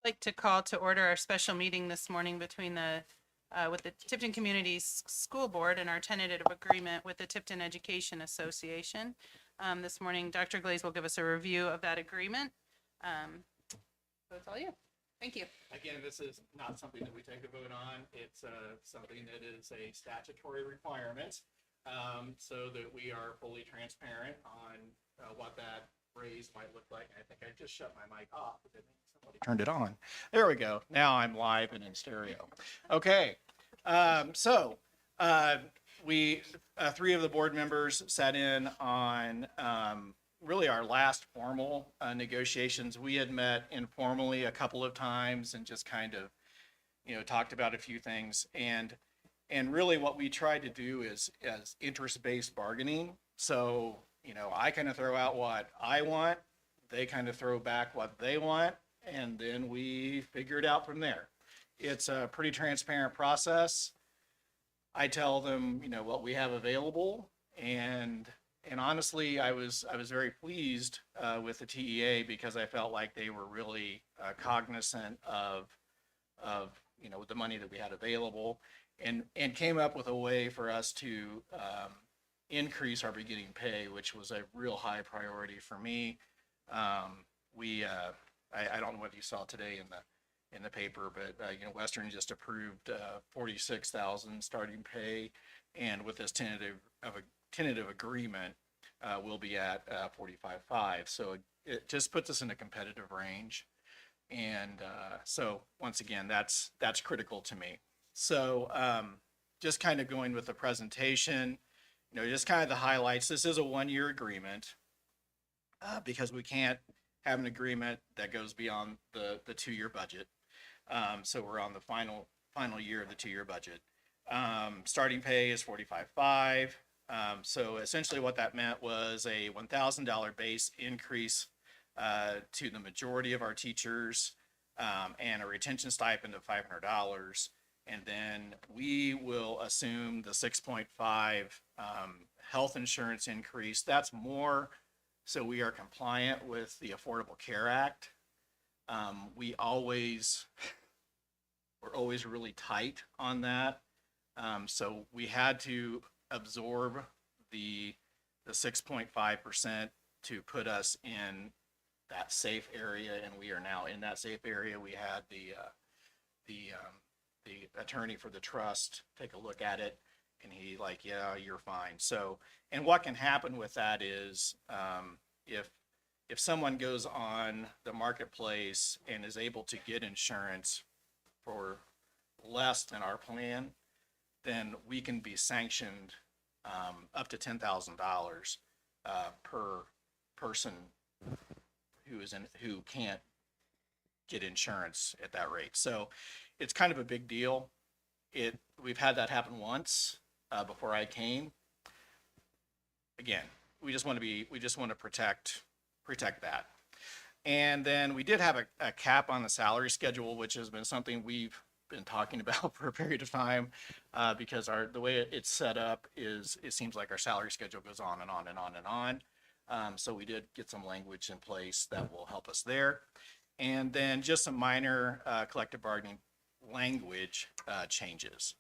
Like to call to order our special meeting this morning between with the Tipton Community School Board and our tentative agreement with the Tipton Education Association. This morning, Dr. Glaze will give us a review of that agreement. So it's all you. Thank you. Again, this is not something that we take a vote on. It's something that is a statutory requirement, so that we are fully transparent on what that raise might look like. I think I just shut my mic off, but then somebody turned it on. There we go. Now I'm live and in stereo. Okay. So we three of the board members sat in on really our last formal negotiations. We had met informally a couple of times and just kind of, talked about a few things. And really what we tried to do is interest-based bargaining. So, I kind of throw out what I want, they kind of throw back what they want, and then we figure it out from there. It's a pretty transparent process. I tell them, what we have available, and honestly, I was very pleased with the TEA because I felt like they were really cognizant of the money that we had available, and came up with a way for us to increase our beginning pay, which was a real high priority for me. I don't know what you saw today in the paper, but Western just approved 46,000 starting pay, and with this tentative agreement, we'll be at 45.5. So it just puts us in a competitive range, and so once again, that's critical to me. So just kind of going with the presentation, just kind of the highlights. This is a 1-year agreement because we can't have an agreement that goes beyond the 2-year budget. So we're on the final year of the 2-year budget. Starting pay is 45.5. So essentially what that meant was a $1,000 base increase to the majority of our teachers, and a retention stipend of $500. And then we will assume the 6.5 health insurance increase. That's more so we are compliant with the Affordable Care Act. We're always really tight on that. So we had to absorb the 6.5% to put us in that safe area, and we are now in that safe area. We had the attorney for the trust take a look at it, and he like, yeah, you're fine. So, and what can happen with that is if someone goes on the marketplace and is able to get insurance for less than our plan, then we can be sanctioned up to $10,000 per person who can't get insurance at that rate. So it's kind of a big deal. We've had that happen once before I came. Again, we just want to protect that. And then we did have a cap on the salary schedule, which has been something we've been talking about for a period of time, because the way it's set up is it seems like our salary schedule goes on and on and on and on. So we did get some language in place that will help us there. And then just some minor collective bargaining language changes.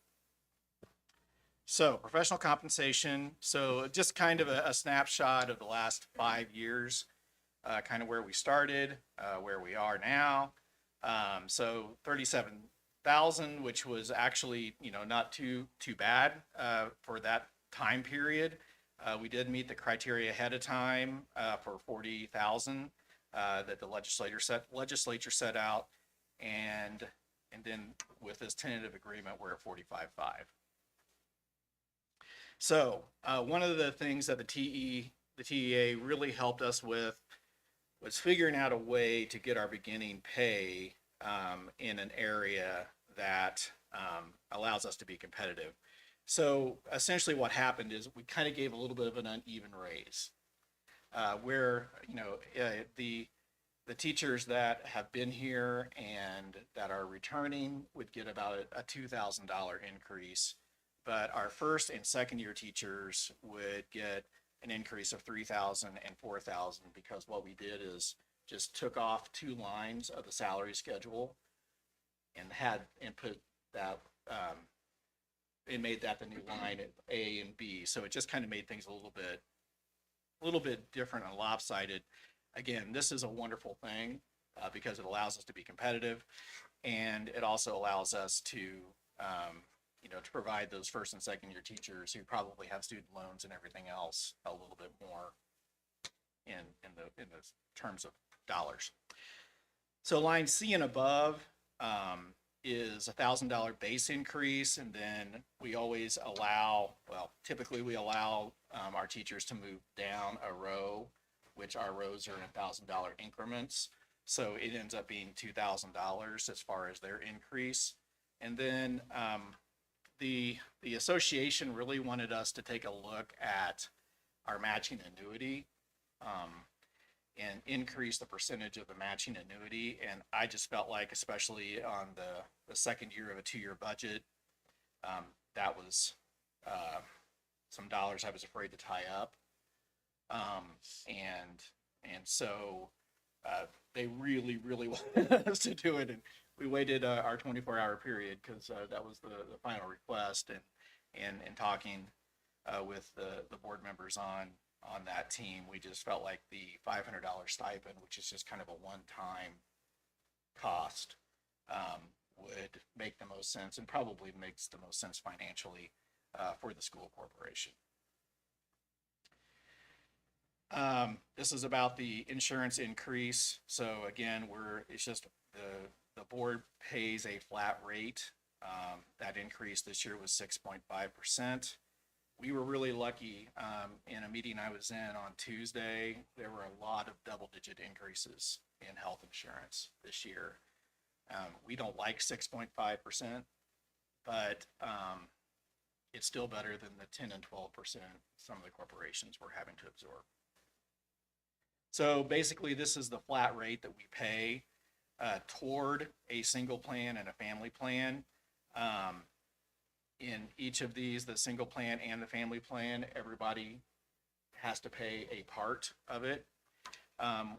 So professional compensation. So just kind of a snapshot of the last 5 years, kind of where we started, where we are now. So 37,000, which was actually, not too bad for that time period. We did meet the criteria ahead of time for 40,000 that the legislature set out, and then with this tentative agreement, we're at 45.5. So one of the things that the TEA really helped us with was figuring out a way to get our beginning pay in an area that allows us to be competitive. So essentially what happened is we kind of gave a little bit of an uneven raise, where the teachers that have been here and that are returning would get about a $2,000 increase, but our first and second year teachers would get an increase of $3,000 and $4,000, because what we did is just took off 2 lines of the salary schedule and put that, it made that the new line at A and B. So it just kind of made things a little bit different and lopsided. Again, this is a wonderful thing because it allows us to be competitive, and it also allows us to, to provide those first and second year teachers who probably have student loans and everything else a little bit more in the terms of dollars. So line C and above is $1,000 base increase, and then we always allow, typically we allow our teachers to move down a row, which our rows are in $1,000 increments. So it ends up being $2,000 as far as their increase. And then the association really wanted us to take a look at our matching annuity and increase the percentage of the matching annuity. And I just felt like, especially on the second year of a 2-year budget, that was some dollars I was afraid to tie up. And so they really, really wanted us to do it. And we waited our 24-hour period because that was the final request. And talking with the board members on that team, we just felt like the $500 stipend, which is just kind of a one-time cost, would make the most sense and probably makes the most sense financially for the school corporation. This is about the insurance increase. So again, it's just the board pays a flat rate. That increase this year was 6.5%. We were really lucky. In a meeting I was in on Tuesday, there were a lot of double-digit increases in health insurance this year. We don't like 6.5%, but it's still better than the 10 and 12% some of the corporations were having to absorb. So basically, this is the flat rate that we pay toward a single plan and a family plan. In each of these, the single plan and the family plan, everybody has to pay a part of it.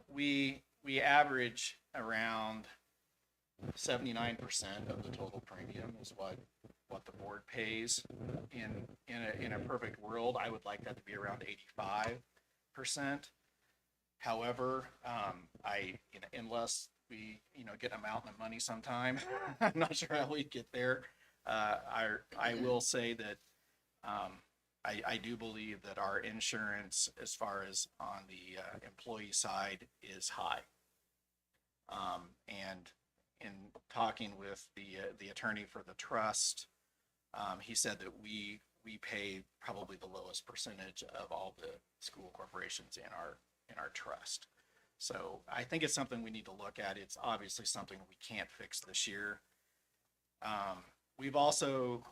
We average around 79% of the total premium is what the board pays. In a perfect world, I would like that to be around 85%. However, unless we get a mountain of money sometime, I'm not sure how we get there. I will say that I do believe that our insurance, as far as on the employee side, is high. And in talking with the attorney for the trust, he said that we pay probably the lowest percentage of all the school corporations in our trust. So I think it's something we need to look at. It's obviously something we can't fix this year. We've also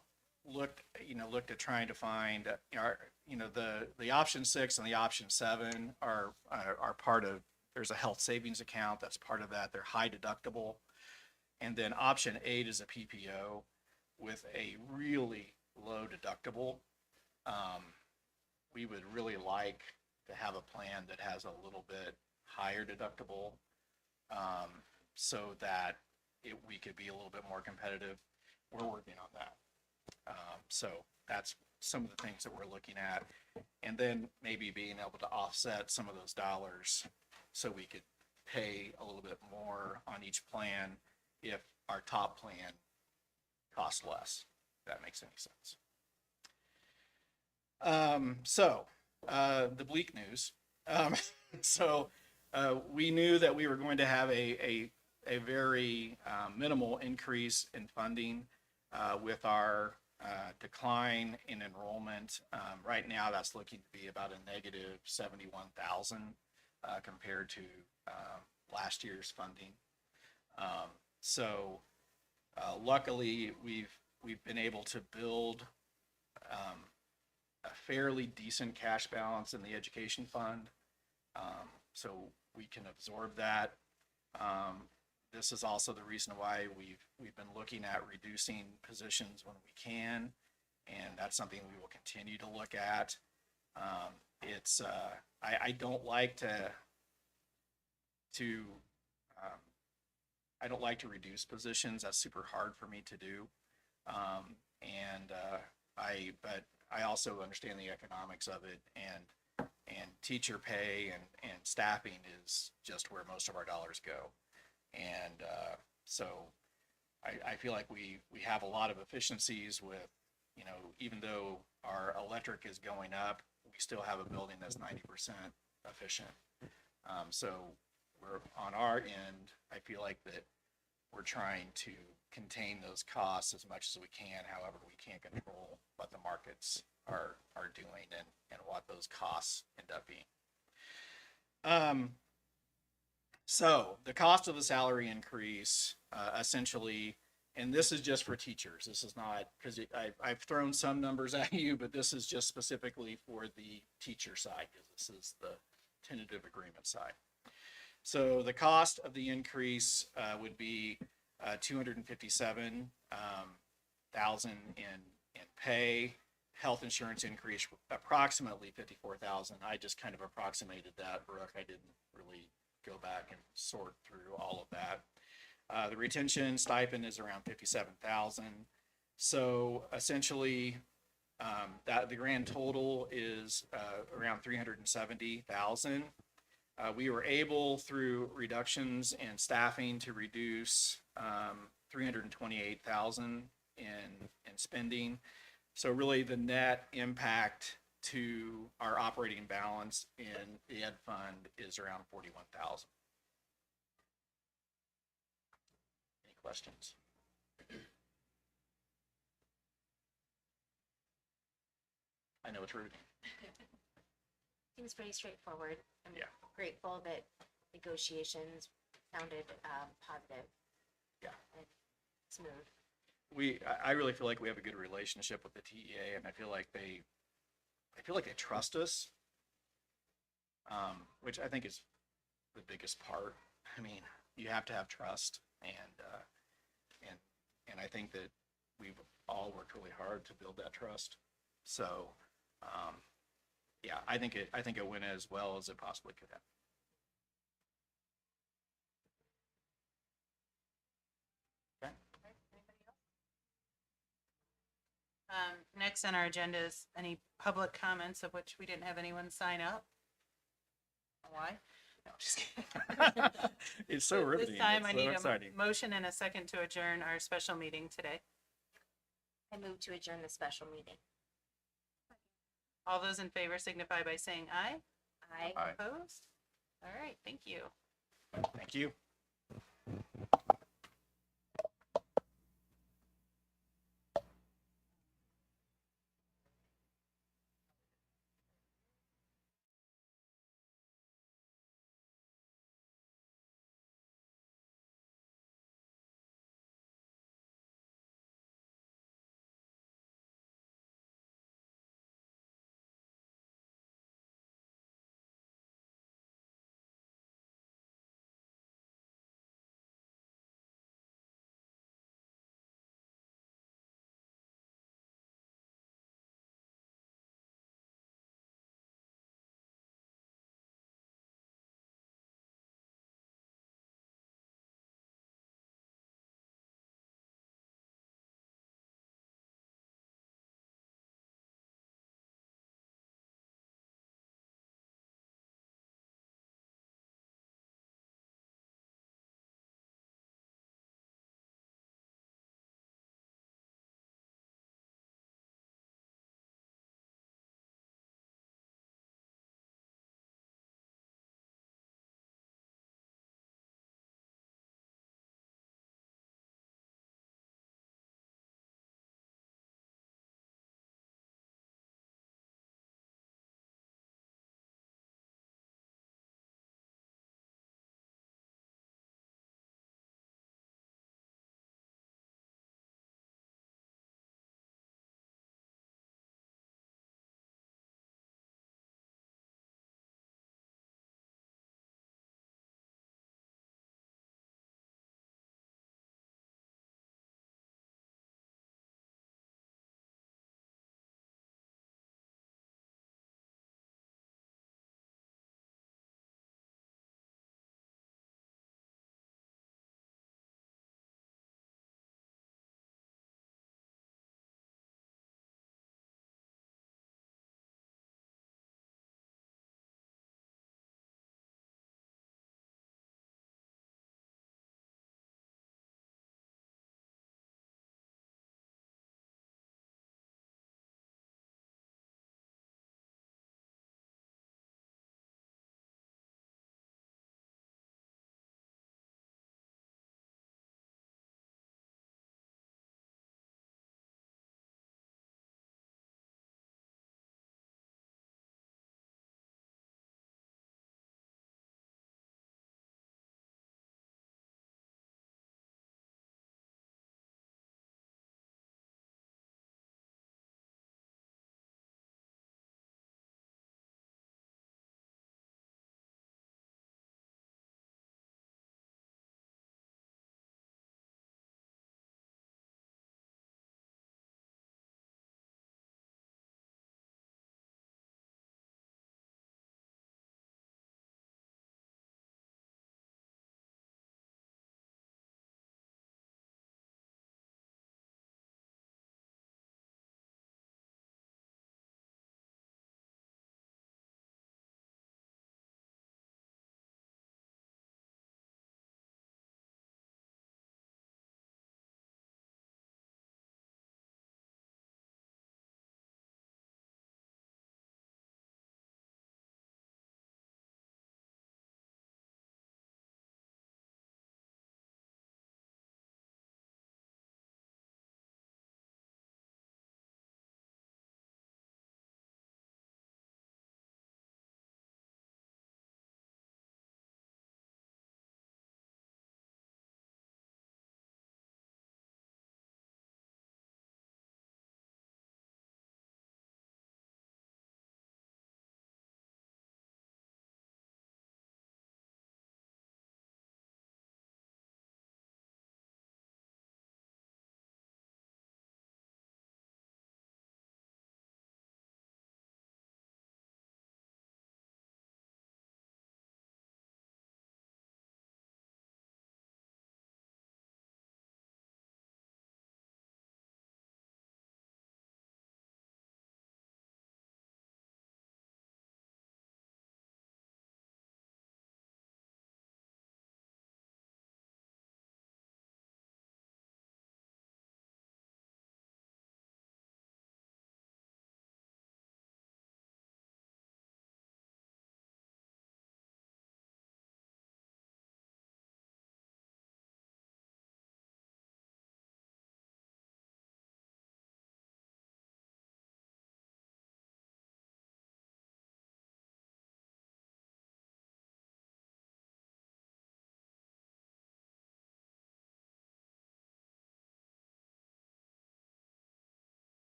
looked at trying to find the option 6 and the option 7 are part of. There's a health savings account that's part of that. They're high deductible, and then option 8 is a PPO with a really low deductible. We would really like to have a plan that has a little bit higher deductible, so that we could be a little bit more competitive. We're working on that. So that's some of the things that we're looking at, and then maybe being able to offset some of those dollars so we could pay a little bit more on each plan if our top plan costs less, if that makes any sense. The bleak news. We knew that we were going to have a very minimal increase in funding with our decline in enrollment. Right now, that's looking to be about a negative 71,000 compared to last year's funding. Luckily, we've been able to build a fairly decent cash balance in the education fund, so we can absorb that. This is also the reason why we've been looking at reducing positions when we can, and that's something we will continue to look at. I don't like to to, um, I don't like to reduce positions. That's super hard for me to do. But I also understand the economics of it, and teacher pay and staffing is just where most of our dollars go. And so I feel like we have a lot of efficiencies with, even though our electric is going up, we still have a building that's 90% efficient. So we're on our end, I feel like that we're trying to contain those costs as much as we can. However, we can't control what the markets are doing and what those costs end up being. So the cost of the salary increase, essentially, and this is just for teachers. This is not, because I've thrown some numbers at you, but this is just specifically for the teacher side, because this is the tentative agreement side. So the cost of the increase would be $257,000 in pay. Health insurance increase approximately $54,000. I just kind of approximated that, Brooke. I didn't really go back and sort through all of that. The retention stipend is around $57,000. So essentially, that the grand total is around $370,000. We were able, through reductions in staffing, to reduce $328,000 in spending. So really, the net impact to our operating balance in the ed fund is around $41,000. Any questions? I know it's rude. Seems pretty straightforward. I'm Yeah. grateful that negotiations sounded positive. Yeah. And smooth. I really feel like we have a good relationship with the TEA, and I feel like they trust us, which I think is the biggest part. I mean, you have to have trust, and I think that we've all worked really hard to build that trust. So, yeah, I think it went as well as it possibly could have. Okay. Next on our agenda is any public comments, of which we didn't have anyone sign up. Why? No, just kidding. It's so At riveting. This time, It's I so need exciting. a motion and a second to adjourn our special meeting today. I move to adjourn the special meeting. All those in favor signify by saying aye. Aye. Aye. Opposed? All right, thank you. Thank you.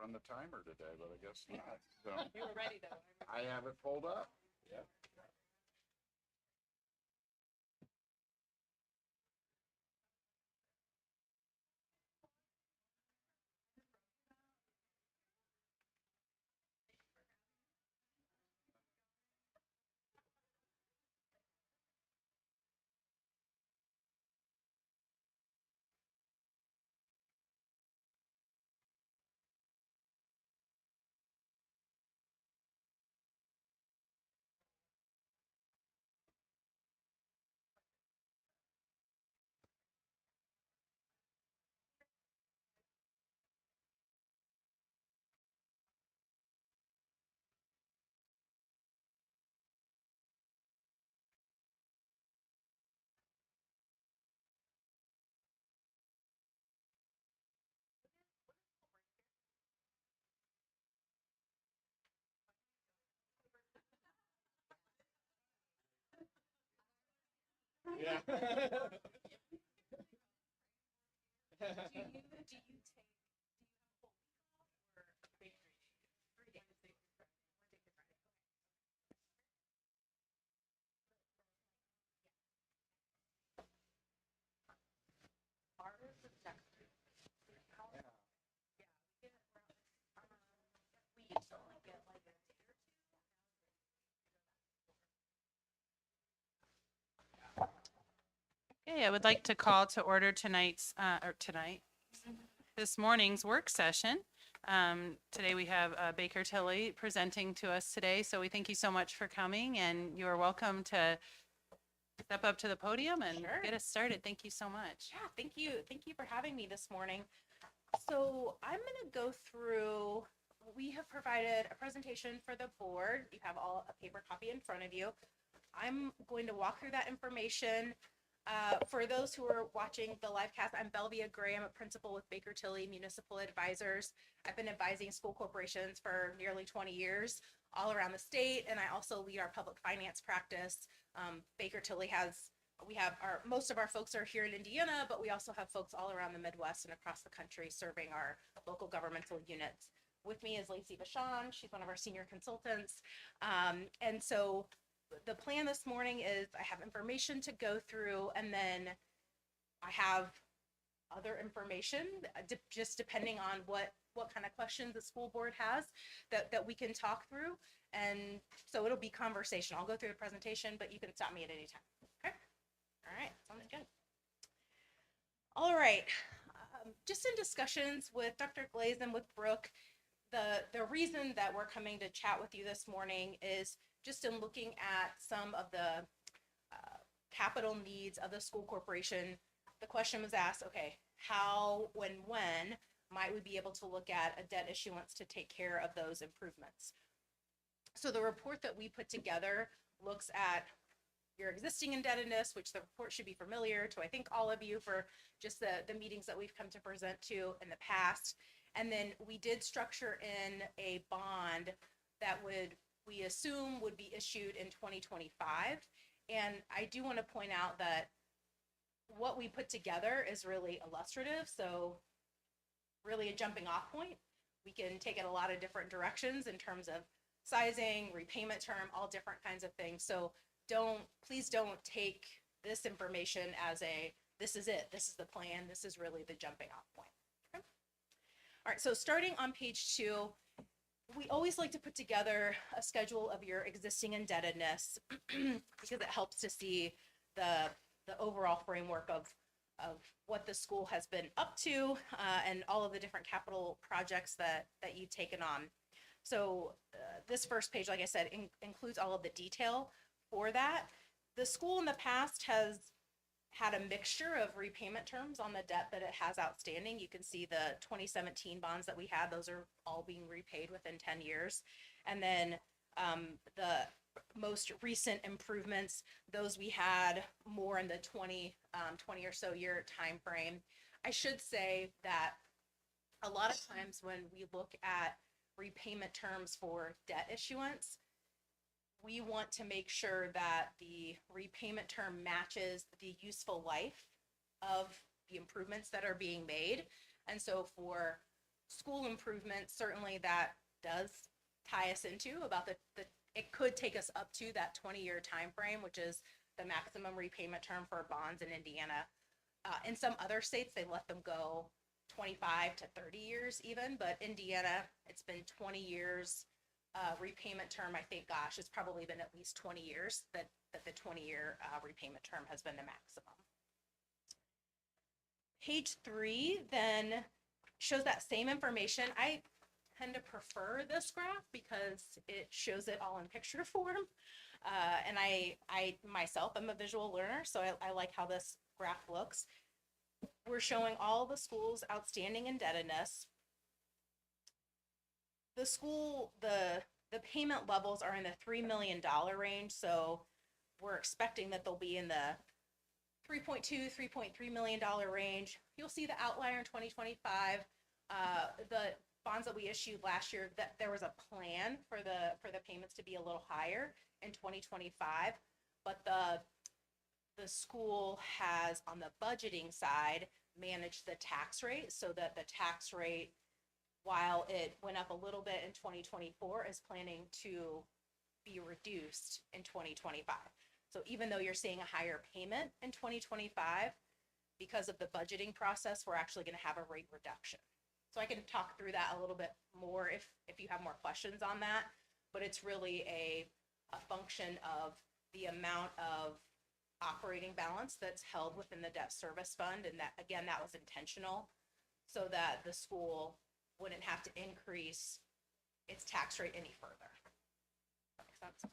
run the timer today, but I guess not. So You were ready though. I have it pulled up. Yep. Yeah. Okay, I would like to call to order this morning's work session. Today we have Baker Tilly presenting to us today, so we thank you so much for coming, and you are welcome to step up to the podium and Sure. get us started. Thank you so much. Yeah, thank you. Thank you for having me this morning. So I'm going to go through, we have provided a presentation for the board. You have all a paper copy in front of you. I'm going to walk through that information. For those who are watching the live cast, I'm Belvia Gray. I'm a principal with Baker Tilly Municipal Advisors. I've been advising school corporations for nearly 20 years all around the state, and I also lead our public finance practice. Baker Tilly most of our folks are here in Indiana, but we also have folks all around the Midwest and across the country serving our local governmental units. With me is Lacey Vachon. She's one of our senior consultants. And so the plan this morning is I have information to go through, and then I have other information, just depending on what kind of questions the school board has that we can talk through. And so it'll be conversation. I'll go through the presentation, but you can stop me at any time. Okay? All right, sounds good. All right, just in discussions with Dr. Glaze and with Brooke, the reason that we're coming to chat with you this morning is just in looking at some of the capital needs of the school corporation. The question was asked, okay, how, when might we be able to look at a debt issuance to take care of those improvements? So the report that we put together looks at your existing indebtedness, which the report should be familiar to, I think, all of you for just the meetings that we've come to present to in the past. And then we did structure in a bond that we assume would be issued in 2025. And I do want to point out that what we put together is really illustrative. So really a jumping off point. We can take it a lot of different directions in terms of sizing, repayment term, all different kinds of things. So please don't take this information as this is it, this is the plan, this is really the jumping off point. Okay? All right, so starting on page 2, we always like to put together a schedule of your existing indebtedness because it helps to see the overall framework of what the school has been up to and all of the different capital projects that you've taken on. So this first page, like I said, includes all of the detail for that. The school in the past has had a mixture of repayment terms on the debt that it has outstanding. You can see the 2017 bonds that we had, those are all being repaid within 10 years. And then the most recent improvements, those we had more in the 20 or so year time frame. I should say that a lot of times when we look at repayment terms for debt issuance, we want to make sure that the repayment term matches the useful life of the improvements that are being made. And so for school improvements, certainly that does tie us into about it could take us up to that 20-year time frame, which is the maximum repayment term for bonds in Indiana. In some other states, they let them go 25 to 30 years even, but Indiana, it's been 20 years repayment term. I think, gosh, it's probably been at least 20 years that the 20-year repayment term has been the maximum. Page 3 then shows that same information. I tend to prefer this graph because it shows it all in picture form. And I myself am a visual learner, so I like how this graph looks. We're showing all the schools' outstanding indebtedness. The school, the payment levels are in the $3 million range, so we're expecting that they'll be in the $3.3 million range. You'll see the outlier in 2025. The bonds that we issued last year, that there was a plan for the payments to be a little higher in 2025, but the school has, on the budgeting side, managed the tax rate so that the tax rate, while it went up a little bit in 2024, is planning to be reduced in 2025. So even though you're seeing a higher payment in 2025, because of the budgeting process, we're actually going to have a rate reduction. So I can talk through that a little bit more if you have more questions on that, but it's really a function of the amount of operating balance that's held within the debt service fund, and that, again, that was intentional so that the school wouldn't have to increase its tax rate any further. That makes sense?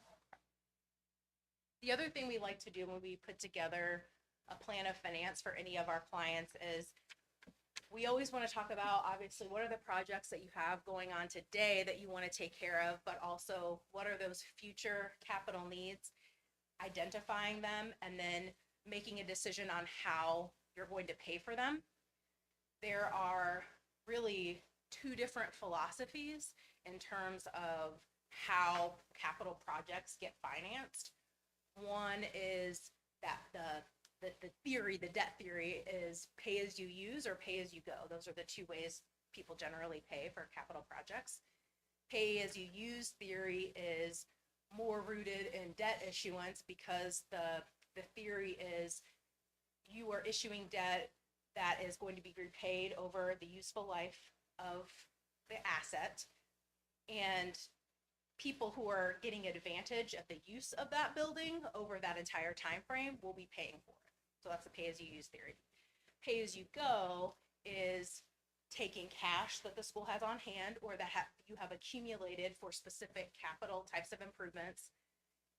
The other thing we like to do when we put together a plan of finance for any of our clients is we always want to talk about, obviously, what are the projects that you have going on today that you want to take care of, but also what are those future capital needs, identifying them, and then making a decision on how you're going to pay for them. There are really two different philosophies in terms of how capital projects get financed. One is that the theory, the debt theory, is pay as you use or pay as you go. Those are the two ways people generally pay for capital projects. Pay as you use theory is more rooted in debt issuance because the theory is you are issuing debt that is going to be repaid over the useful life of the asset, and people who are getting advantage of the use of that building over that entire time frame will be paying for it. So that's the pay as you use theory. Pay as you go is taking cash that the school has on hand or that you have accumulated for specific capital types of improvements,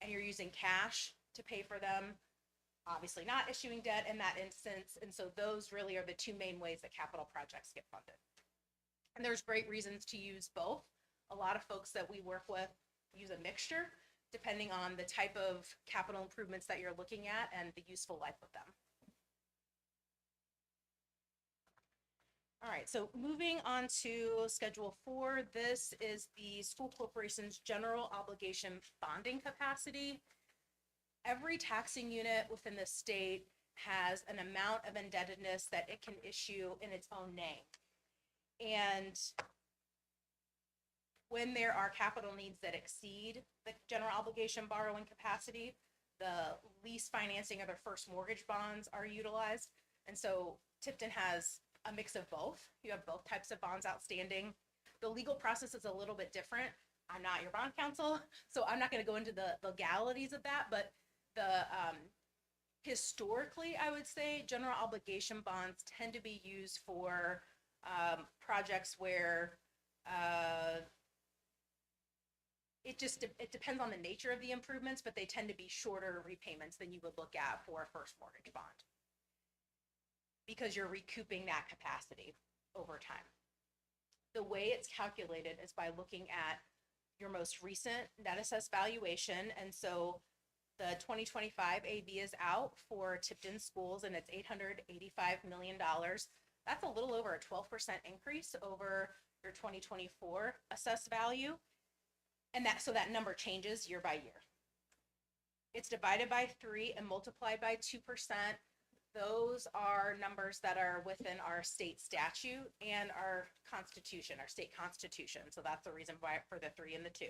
and you're using cash to pay for them, obviously not issuing debt in that instance. And so those really are the two main ways that capital projects get funded. And there's great reasons to use both. A lot of folks that we work with use a mixture depending on the type of capital improvements that you're looking at and the useful life of them. All right, so moving on to Schedule 4, this is the school corporation's general obligation bonding capacity. Every taxing unit within the state has an amount of indebtedness that it can issue in its own name. And when there are capital needs that exceed the general obligation borrowing capacity, the lease financing or the first mortgage bonds are utilized. And so Tipton has a mix of both. You have both types of bonds outstanding. The legal process is a little bit different. I'm not your bond counsel, so I'm not going to go into the legalities of that, but historically, I would say general obligation bonds tend to be used for projects where it depends on the nature of the improvements, but they tend to be shorter repayments than you would look at for a first mortgage bond because you're recouping that capacity over time. The way it's calculated is by looking at your most recent net assessed valuation. And so the 2025 AB is out for Tipton schools and it's $885 million. That's a little over a 12% increase over your 2024 assessed value. And so that number changes year by year. It's divided by 3 and multiplied by 2%. those are numbers that are within our state statute and our constitution, our state constitution. So that's the reason why for the 3 and the 2.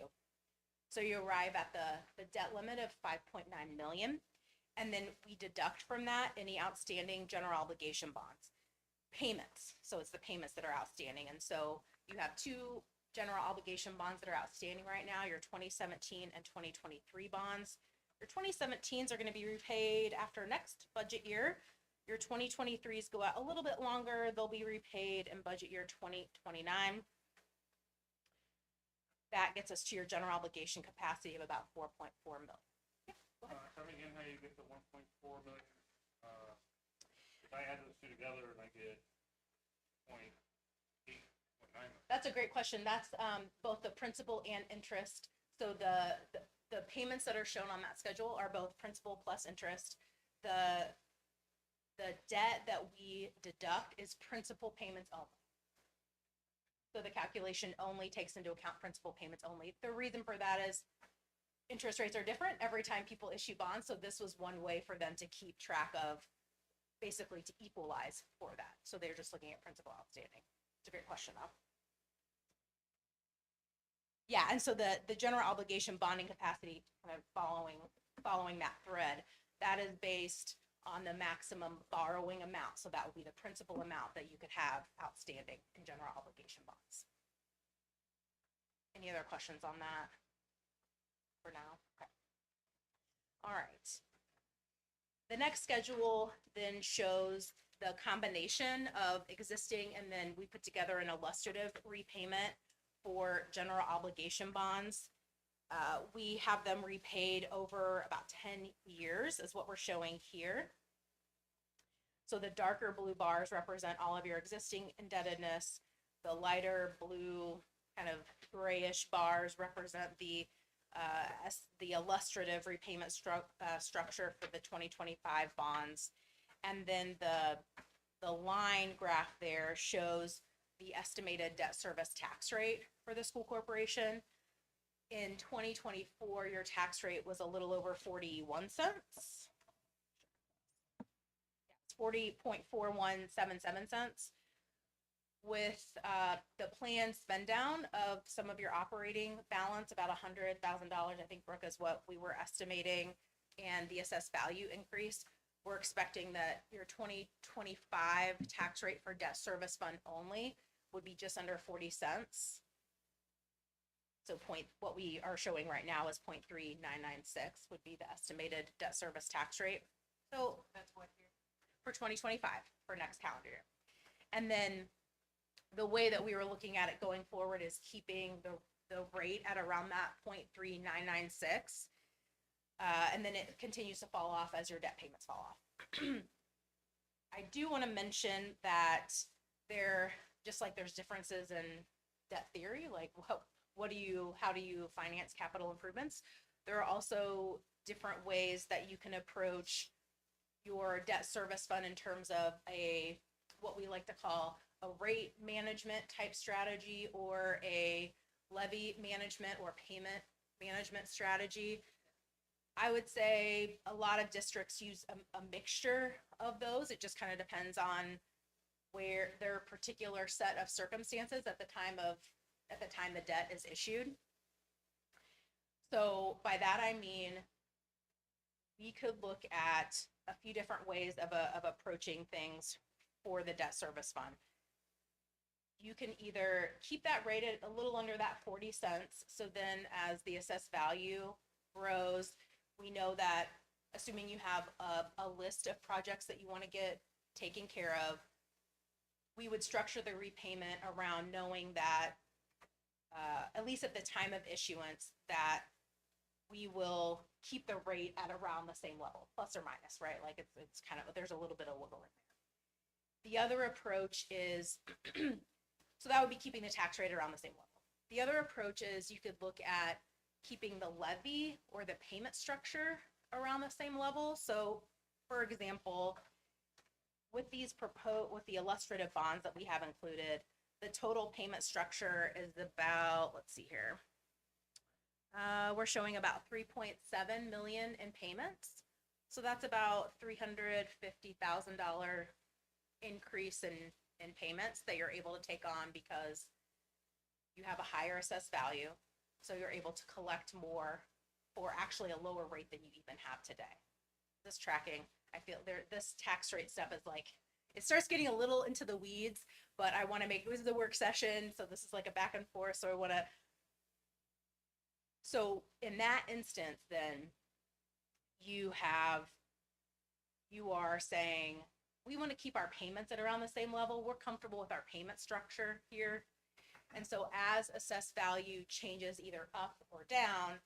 So you arrive at the debt limit of 5.9 million. And then we deduct from that any outstanding general obligation bonds. Payments. So it's the payments that are outstanding. And so you have 2 general obligation bonds that are outstanding right now, your 2017 and 2023 bonds. Your 2017s are going to be repaid after next budget year. Your 2023s go out a little bit longer. They'll be repaid in budget year 2029. That gets us to your general obligation capacity of about 4.4 million. Tell me again how you get the 1.4 million. If I add those two together and I get 0.8, 0.9 million. That's a great question. That's both the principal and interest. So the payments that are shown on that schedule are both principal plus interest. The debt that we deduct is principal payments only. So the calculation only takes into account principal payments only. The reason for that is interest rates are different every time people issue bonds. So this was one way for them to keep track of, basically to equalize for that. So they're just looking at principal outstanding. It's a great question though. Yeah, and so the general obligation bonding capacity, kind of following that thread, that is based on the maximum borrowing amount. So that would be the principal amount that you could have outstanding in general obligation bonds. Any other questions on that for now? Okay. All right. The next schedule then shows the combination of existing, and then we put together an illustrative repayment for general obligation bonds. We have them repaid over about 10 years is what we're showing here. So the darker blue bars represent all of your existing indebtedness. The lighter blue, kind of grayish bars represent the illustrative repayment structure for the 2025 bonds. And then the line graph there shows the estimated debt service tax rate for the school corporation. In 2024, your tax rate was a little over 41 cents. It's 40.4177 cents. With the planned spend down of some of your operating balance, about $100,000, I think, Brooke, is what we were estimating, and the assessed value increase, we're expecting that your 2025 tax rate for debt service fund only would be just under 40 cents. So what we are showing right now is 0.3996 would be the estimated debt service tax rate. So that's what year? For 2025, for next calendar year. And then the way that we were looking at it going forward is keeping the rate at around that 0.3996. And then it continues to fall off as your debt payments fall off. I do want to mention that just like there's differences in debt theory, like how do you finance capital improvements? There are also different ways that you can approach your debt service fund in terms of what we like to call a rate management type strategy, or a levy management or payment management strategy. I would say a lot of districts use a mixture of those. It just kind of depends on where their particular set of circumstances at the time the debt is issued. So by that I mean we could look at a few different ways of approaching things for the debt service fund. You can either keep that rate at a little under that 40 cents. So then as the assessed value grows, we know that assuming you have a list of projects that you want to get taken care of, we would structure the repayment around knowing that at least at the time of issuance, that we will keep the rate at around the same level, plus or minus, right? Like it's kind of, there's a little bit of wiggle in there. The other approach is, so that would be keeping the tax rate around the same level. The other approach is you could look at keeping the levy or the payment structure around the same level. So for example, with the illustrative bonds that we have included, the total payment structure is about, let's see here. We're showing about 3.7 million in payments So that's about $350,000 increase in payments that you're able to take on because you have a higher assessed value. So you're able to collect more for actually a lower rate than you even have today. This tracking, I feel this tax rate stuff is like, it starts getting a little into the weeds, but I want to make, this is a work session, so this is like a back and forth, so I want to, so in that instance, then you are saying, we want to keep our payments at around the same level. We're comfortable with our payment structure here. And so as assessed value changes either up or down,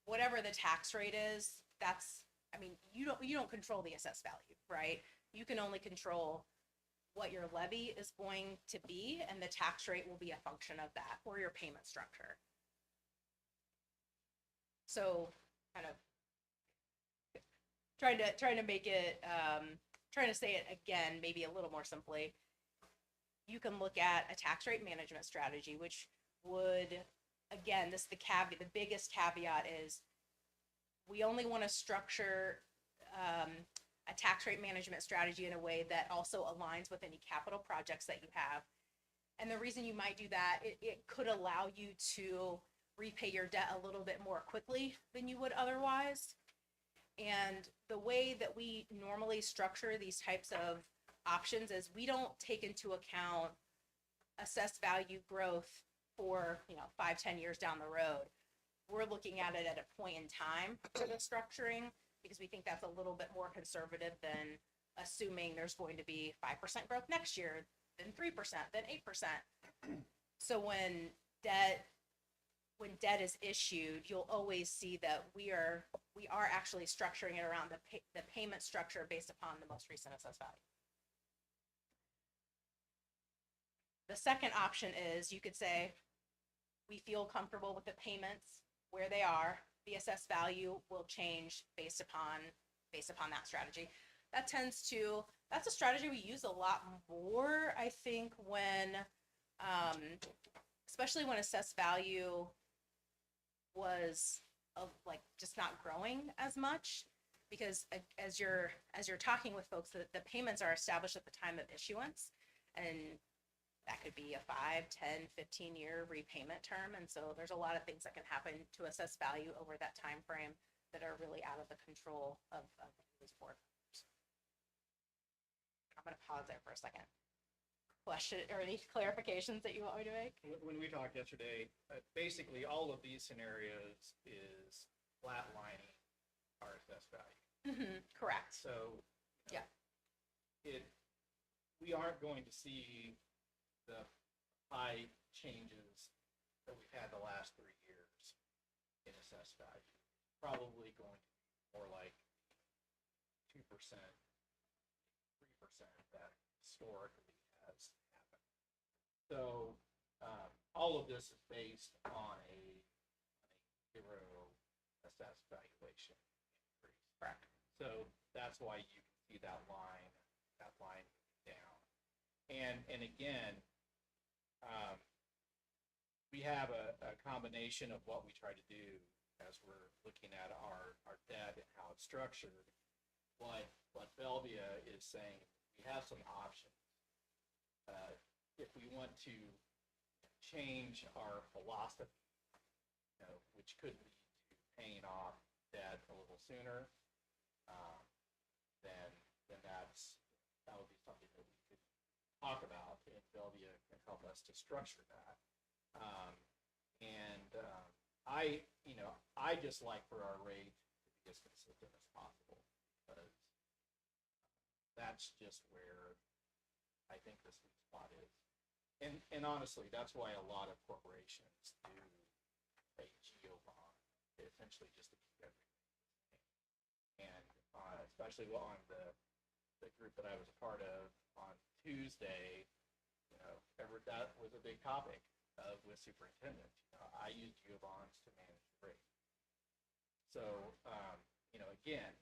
whatever the tax rate is, that's, I mean, you don't control the assessed value, right? You can only control what your levy is going to be, and the tax rate will be a function of that, or your payment structure. So kind of trying to make it, trying to say it again, maybe a little more simply. You can look at a tax rate management strategy, which would, again, this the caveat, the biggest caveat is we only want to structure a tax rate management strategy in a way that also aligns with any capital projects that you have. And the reason you might do that, it could allow you to repay your debt a little bit more quickly than you would otherwise. And the way that we normally structure these types of options is we don't take into account assessed value growth for 5-10 years down the road. We're looking at it at a point in time for the structuring because we think that's a little bit more conservative than assuming there's going to be 5% growth next year, then 3%, then 8%. So when debt is issued, you'll always see that we are actually structuring it around the payment structure based upon the most recent assessed value. The second option is you could say, we feel comfortable with the payments where they are. The assessed value will change based upon that strategy. That's a strategy we use a lot more, I think, when, especially when assessed value was just not growing as much, because as you're talking with folks, the payments are established at the time of issuance, and that could be a 5, 10, 15-year repayment term. And so there's a lot of things that can happen to assess value over that time frame that are really out of the control of these board members. I'm going to pause there for a second. Question or any clarifications that you want me to make? When we talked yesterday, basically all of these scenarios is flatlining our assessed value. Mm-hmm, correct. So, Yeah. We aren't going to see the high changes that we've had the last 3 years in assessed value. Probably going to be more like 2%, 3% that historically has happened. So all of this is based on a zero assessed valuation increase. Correct. So that's why you can see that line down. And again, we have a combination of what we try to do as we're looking at our debt and how it's structured. What Velvia is saying, we have some options. If we want to change our philosophy, which could lead to paying off debt a little sooner, then that would be something that we could talk about, and Velvia can help us to structure that. I just like for our rate to be as consistent as possible, because that's just where I think the sweet spot is. And honestly, that's why a lot of corporations do a GEO bond, essentially just to keep everything the same. And especially on the group that I was a part of on Tuesday, that was a big topic with superintendent. I use GEO bonds to manage the rate. So, again,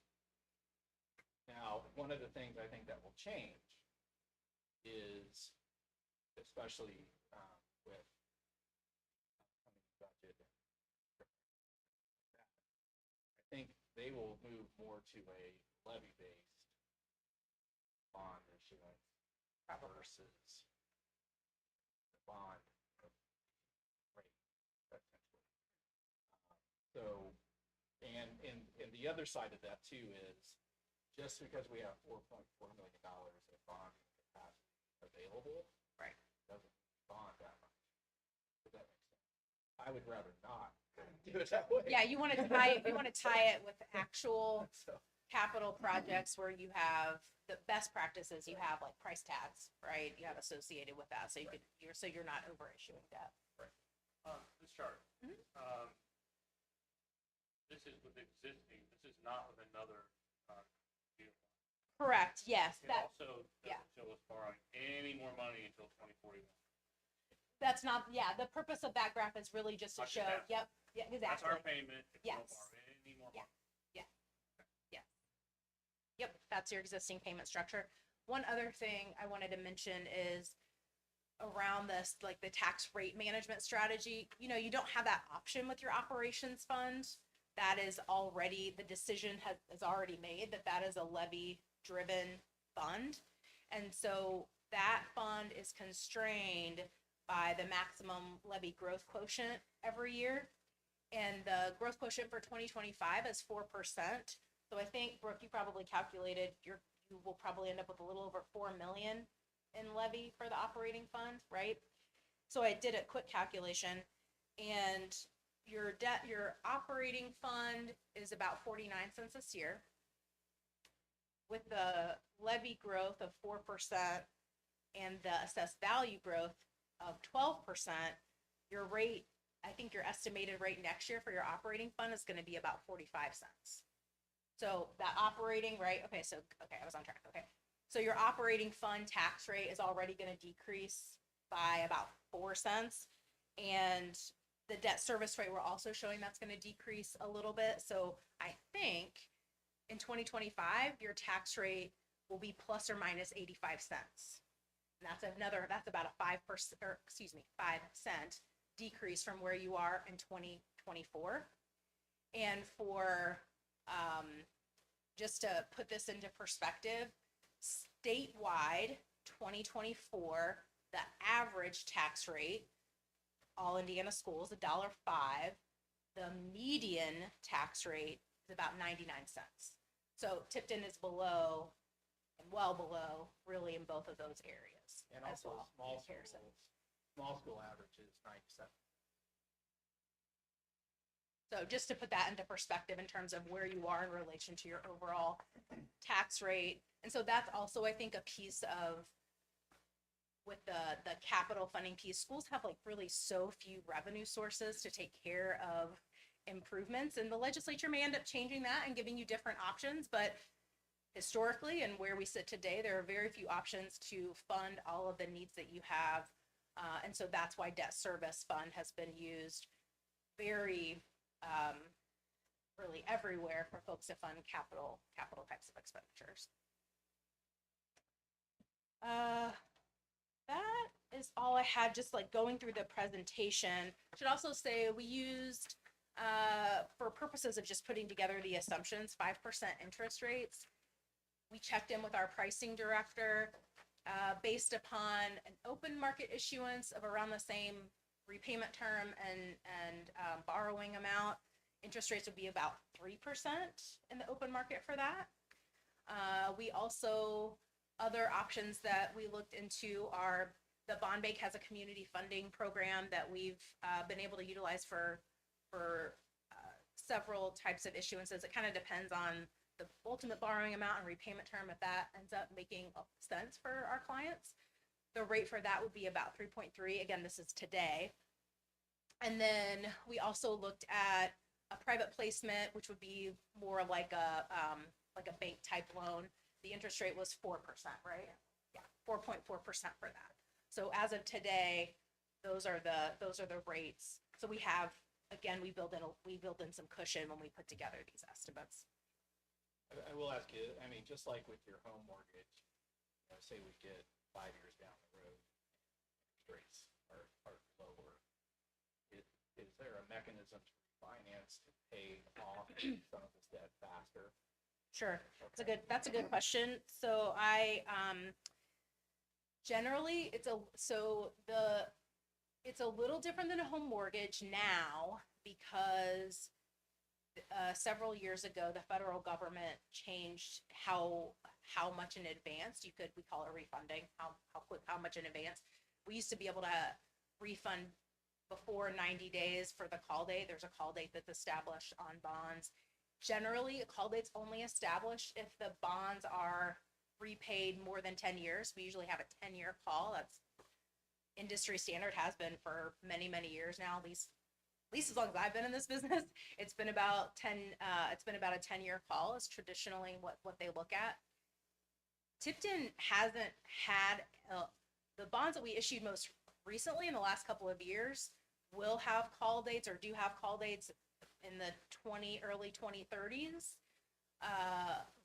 now one of the things I think that will change is, especially with upcoming budget, I think they will move more to a levy-based bond issuance versus the bond rate, essentially. So, and the other side of that too is, just because we have $4.4 million of bonding capacity available. Right. Doesn't bond that much. Does that make sense? I would rather not do it that way. Yeah, you want to tie it with actual So, capital projects where you have the best practices, you have like price tags, right? You have associated with that, so you're not over issuing debt. This chart. Mhm. This is with existing, this is not with another, vehicle. Correct, yes, It that, also yeah. doesn't show us borrowing any more money until 2041. that's not, yeah, the purpose of that graph is really just to Not just show, that. yep, yeah, That's our exactly. payment, if we don't Yes. borrow any more Yeah. money. Yep, that's your existing payment structure. One other thing I wanted to mention is around this, like the tax rate management strategy, you don't have that option with your operations fund. That is already, the decision is already made that is a levy driven fund. And so that fund is constrained by the maximum levy growth quotient every year. And the growth quotient for 2025 is 4%. So I think, Brooke, you probably calculated you will probably end up with a little over 4 million in levy for the operating fund, right? So I did a quick calculation, and your operating fund is about 49 cents this year. With the levy growth of 4% and the assessed value growth of 12%, your rate, I think your estimated rate next year for your operating fund is going to be about 45 cents. So that operating, right? Okay, I was on track. Okay. So your operating fund tax rate is already going to decrease by about 4 cents. And the debt service rate, we're also showing that's going to decrease a little bit. So I think in 2025, your tax rate will be plus or minus 85 cents. And that's about a 5%, or 5 cent decrease from where you are in 2024. And for, just to put this into perspective, statewide 2024, the average tax rate, all Indiana schools, $1.05. The median tax rate is about 99 cents. So Tipton is below and well below really in both of those areas and as also well. in comparison. small school average is 97. So just to put that into perspective in terms of where you are in relation to your overall tax rate. And so that's also, I think, a piece of, with the capital funding piece, schools have like really so few revenue sources to take care of improvements. And the legislature may end up changing that and giving you different options. But historically and where we sit today, there are very few options to fund all of the needs that you have. And so that's why debt service fund has been used very really everywhere for folks to fund capital types of expenditures. That is all I had, just like going through the presentation. Should also say we used, for purposes of just putting together the assumptions, 5% interest rates. We checked in with our pricing director based upon an open market issuance of around the same repayment term and borrowing amount. Interest rates would be about 3% in the open market for that. We also, other options that we looked into are the bond bank has a community funding program that we've been able to utilize for several types of issuances. It kind of depends on the ultimate borrowing amount and repayment term, if that ends up making sense for our clients. The rate for that would be about 3.3. Again, this is today. And then we also looked at a private placement, which would be more like a bank type loan. The interest rate was 4%, right? Yeah, 4.4% for that. So as of today, those are the rates. So we have, again, we build in some cushion when we put together these estimates. I will ask you, I mean, just like with your home mortgage, say we get 5 years down the road, interest rates are lower. Is there a mechanism to refinance to pay off some of this debt faster? Sure. That's a good question. So I, generally, it's a little different than a home mortgage now because several years ago, the federal government changed how much in advance we call it refunding, how much in advance. We used to be able to refund before 90 days for the call date. There's a call date that's established on bonds. Generally, a call date's only established if the bonds are repaid more than 10 years. We usually have a 10-year call. That's industry standard, has been for many, many years now, at least as long as I've been in this business. It's been about a 10-year call is traditionally what they look at. Tipton hasn't had, the bonds that we issued most recently in the last couple of years will have call dates or do have call dates in the early 2030s.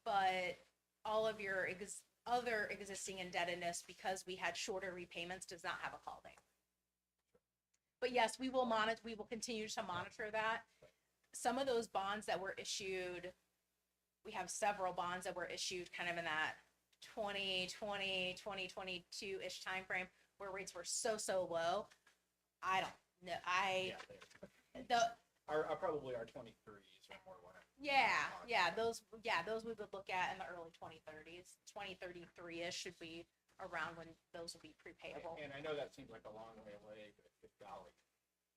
But all of your other existing indebtedness, because we had shorter repayments, does not have a call date. But yes, we will continue to monitor that. Some of those bonds that were issued, we have several bonds that were issued kind of in that 2020, 2022-ish timeframe where rates were so low. I don't know. Our probably our 23s are more what. Those we would look at in the early 2030s. 2033-ish should be around when those will be prepayable. And I know that seems like a long way away, but good golly.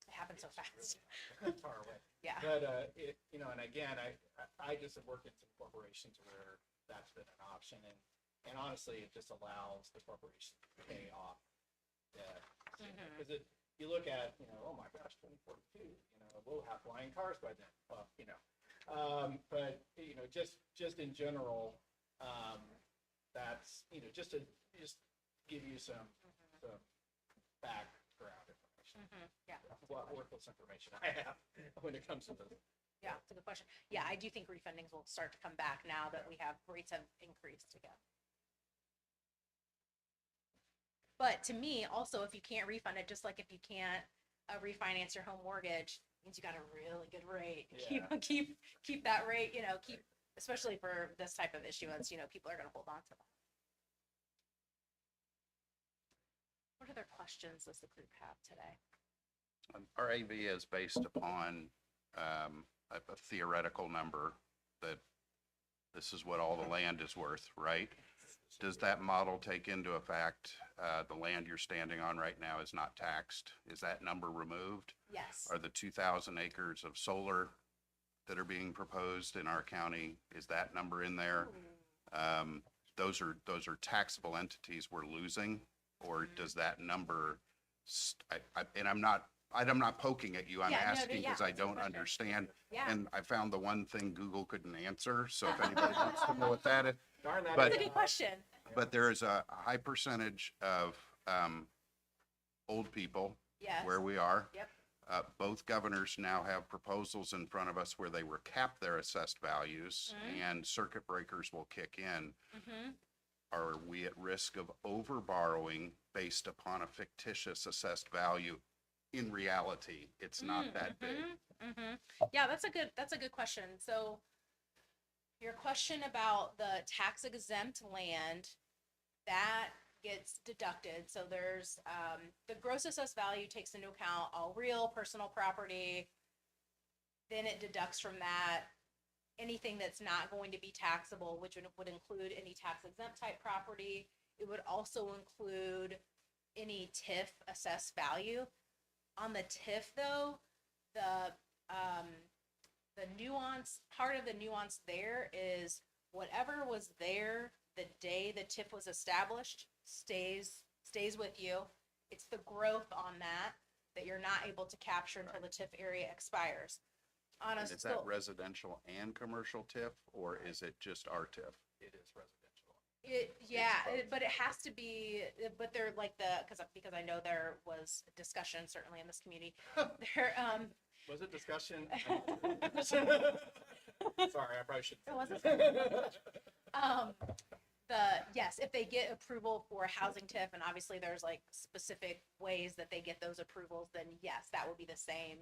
It happens so fast. Really far away. Yeah. But, and again, I just have worked in some corporations where that's been an option, and honestly, it just allows the corporation to pay off debt. Because you look at, oh my gosh, 2042, we'll have flying cars by then. Well, but, just in general, that's, just to give you some background information. Yeah. What worthless information I have when it comes to this. Yeah, it's a good question. Yeah, I do think refundings will start to come back now that rates have increased again. But to me, also, if you can't refund it, just like if you can't refinance your home mortgage, means you got a really good rate. Yeah. Keep that rate. Especially for this type of issuance. People are going to hold on to that. What other questions does the group have today? Our AV is based upon a theoretical number that this is what all the land is worth, right? Does that model take into effect the land you're standing on right now is not taxed? Is that number removed? Yes. Are the 2,000 acres of solar that are being proposed in our county, is that number in there? Those are taxable entities we're losing, or does that number? And I'm not poking at you. I'm asking because I don't understand. Yeah. And I found the one thing Google couldn't answer. So if anybody wants to know what that is, Darn that. But- That's a good question. but there is a high percentage of old people Yes. where we are. Yep. Both governors now have proposals in front of us where they were capped their assessed values and circuit breakers will kick in. Are we at risk of over borrowing based upon a fictitious assessed value? In reality, it's not that big. Yeah, that's a good question. So your question about the tax exempt land, that gets deducted. So there's the gross assessed value takes into account all real personal property. Then it deducts from that anything that's not going to be taxable, which would include any tax exempt type property. It would also include any TIF assessed value. On the TIF though, the nuance, part of the nuance there is whatever was there the day the TIF was established stays with you. It's the growth on that you're not able to capture until the TIF area expires. And is that residential and commercial TIF, or is it just our TIF? It is residential. But it has to be, but they're like because I know there was a discussion certainly in this community. There, Was it discussion? Sorry, I probably should. It wasn't. Yes, if they get approval for a housing TIF, and obviously there's like specific ways that they get those approvals, then yes, that would be the same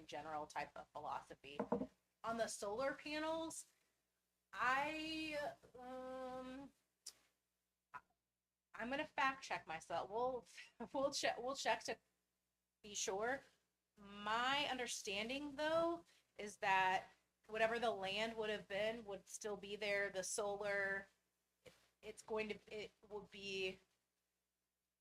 general type of philosophy. On the solar panels, I'm gonna fact check myself. We'll check to be sure. My understanding though is that whatever the land would have been would still be there. The solar, it will be.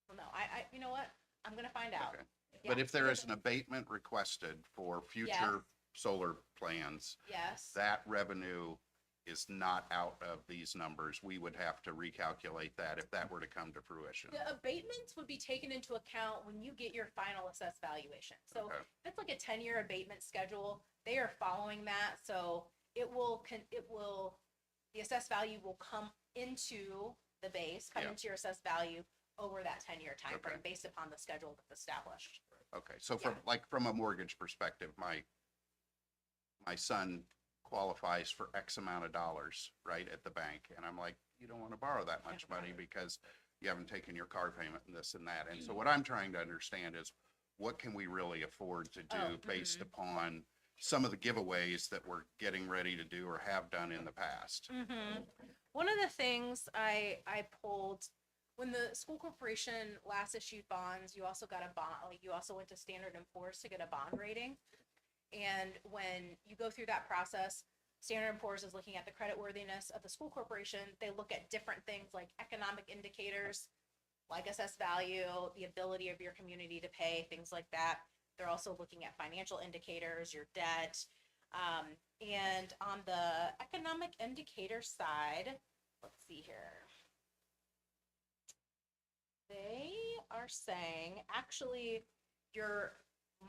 Well, no, you know what? I'm gonna find out. Okay. But Yeah, if there because- is an abatement requested for Yes. future solar plans, Yes. that revenue is not out of these numbers. We would have to recalculate that if that were to come to fruition. The abatements would be taken into account when you get your final assessed valuation. So Okay. if it's like a 10-year abatement schedule, they are following that. So the assessed value will come into the base, come Yeah. into your assessed value over that 10-year time frame Okay. based upon the schedule that's established. Okay, so from a mortgage perspective, my son qualifies for X amount of dollars, right, at the bank, and I'm like, you don't want to borrow that much money because you haven't taken your car payment and this and that. And so what I'm trying to understand is what can we really afford to do Oh, based upon some of the giveaways that we're getting ready to do or have done in the past? Mm-hmm. One of the things I pulled when the school corporation last issued bonds, you also got a bond, like you also went to Standard and Poor's to get a bond rating. And when you go through that process, Standard and Poor's is looking at the creditworthiness of the school corporation. They look at different things like economic indicators, like assessed value, the ability of your community to pay, things like that. They're also looking at financial indicators, your debt. And on the economic indicator side, let's see here. They are saying actually your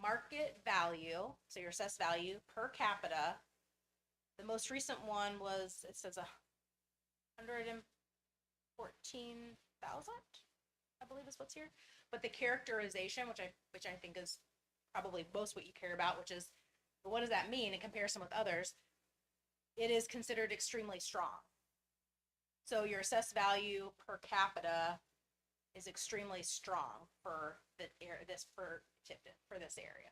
market value, so your assessed value per capita, the most recent one was, it says 114,000, I believe is what's here. But the characterization, which I think is probably most what you care about, which is what does that mean in comparison with others? It is considered extremely strong. So your assessed value per capita is extremely strong for Tipton, for this area.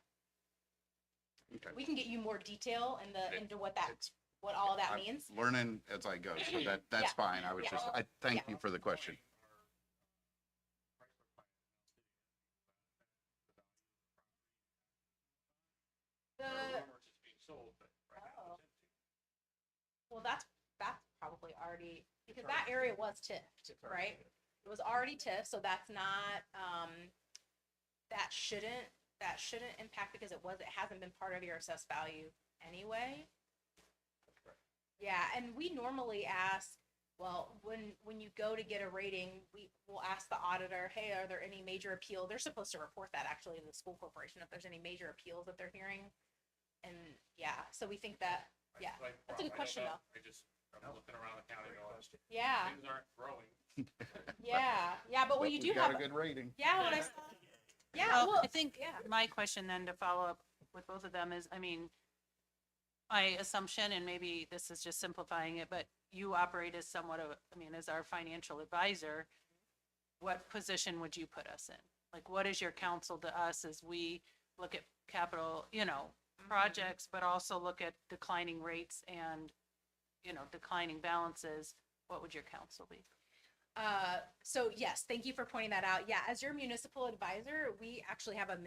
Okay. We can get you more detail into what It's- all that I'm means. learning as I go, so that's Yeah. fine. I was Yeah. just, I thank you for the question. The, Rumors it's being sold, but right now Oh. it's empty. well, that's probably already, because that area was tipped, right? It was already tipped, so that's not, that shouldn't impact because it hasn't been part of your assessed value anyway. Yeah, and we normally ask, well, when you go to get a rating, we will ask the auditor, hey, are there any major appeal? They're supposed to report that actually to the school corporation if there's any major appeals that they're hearing. And yeah, so we think that, yeah, Like, that's a good I don't question know. though. I'm looking around the county going, Yeah, things aren't growing. yeah, but when you we do got have, a good rating. yeah, what I saw, yeah, Well, well, I think yeah. my question then to follow up with both of them is, I mean, my assumption, and maybe this is just simplifying it, but you operate as somewhat of, I mean, as our financial advisor, what position would you put us in? Like, what is your counsel to us as we look at capital, projects, but also look at declining rates and, declining balances? What would your counsel be? So yes, thank you for pointing that out. Yeah, as your municipal advisor, we actually have a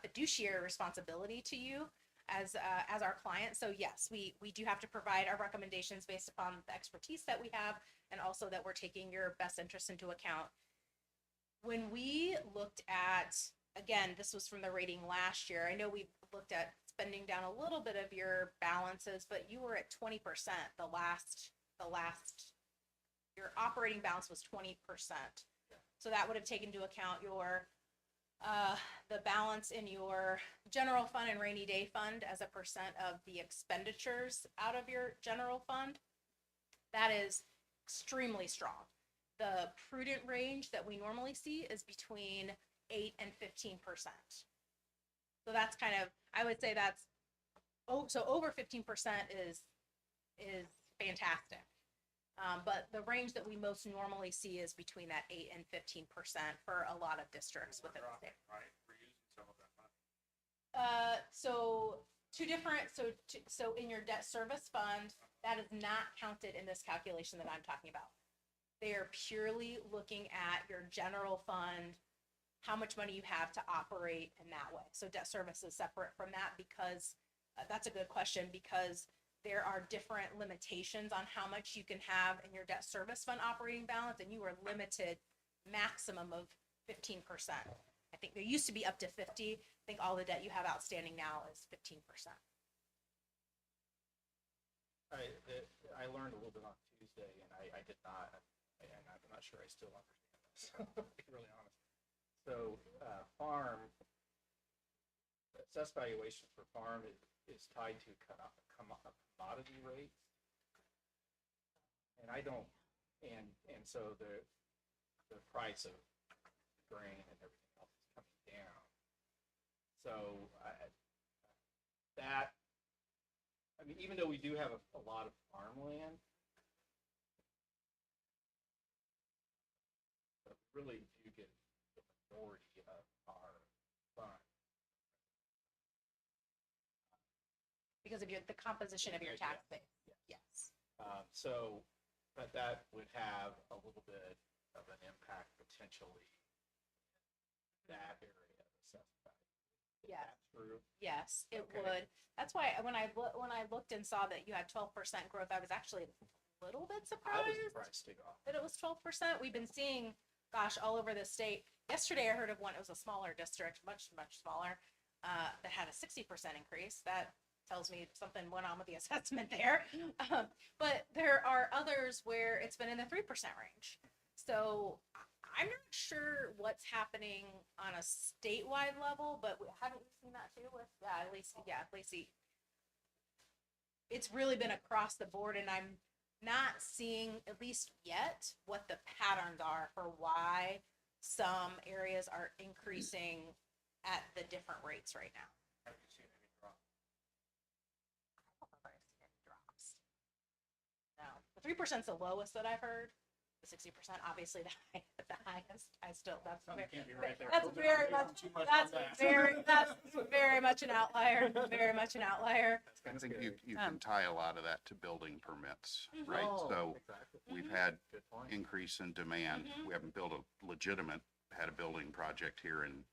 fiduciary responsibility to you as our client. So yes, we do have to provide our recommendations based upon the expertise that we have, and also that we're taking your best interest into account. When we looked at, again, this was from the rating last year. I know we looked at spending down a little bit of your balances, but you were at 20%. The last your operating balance was 20%. So that would have taken into account your the balance in your general fund and rainy day fund as a percent of the expenditures out of your general fund. That is extremely strong. The prudent range that we normally see is between 8 and 15%. So that's kind of, I would say that's, so over 15% is fantastic. But the range that we most normally see is between that 8 and 15% for a lot of districts We're within the state. dropping, right? We're using some of that money. So two different, so in your debt service fund, That is not counted in this calculation that I'm talking about. They are purely looking at your general fund, how much money you have to operate in that way. So debt service is separate from that because, that's a good question, because there are different limitations on how much you can have in your debt service fund operating balance, and you are limited maximum of 15%. I think there used to be up to 50. I think all the debt you have outstanding now is 15%. I learned a little bit on Tuesday, and I did not, and I'm not sure I still understand this, to be really honest. So, farm, assessed valuation for farm is tied to commodity rates. And I don't, and so the price of grain and everything else is coming down. So, I mean, even though we do have a lot of farmland, but really do get the majority of our fund. Because of the composition of your Yeah, tax base. Yes. So, but that would have a little bit of an impact potentially in that area of assessed value. Is Yeah. that true? Yes, it Okay. would. That's why when I looked and saw that you had 12% growth, I was actually a little bit I was surprised surprised too. that it was 12%. We've been seeing, gosh, all over the state. Yesterday I heard of one, it was a smaller district, much smaller, that had a 60% increase. That tells me something went on with the assessment there. But there are others where it's been in the 3% range. So I'm not sure what's happening on a statewide level, but haven't you seen that too with, Lacey? It's really been across the board, and I'm not seeing, at least yet, what the patterns are for why some areas are increasing at the different rates right now. Have you seen any drop? I don't know if I've seen any drops. No, the 3% is the lowest that I've heard. The 60%, obviously the highest. That's Something can't be very, right there. that's Hold on, very I'm much, too much on that's that. very much an outlier. Very much an outlier. I That's think good. you can tie a lot of that to building permits, Mhm. right? Oh, So exactly. we've had Good point. increase in demand. Mhm. We haven't built had a building project here in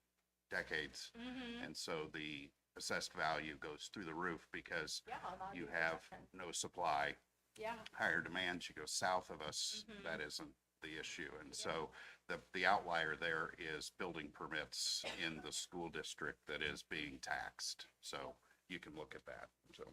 decades. Mm-hmm. And so the assessed value goes through the roof because Yeah. a lot of you people have section. no supply, Yeah. higher demand. You go south of us, Mhm. that isn't the issue. And so the outlier there is building permits in the school district that is being taxed. So you can look at that. So.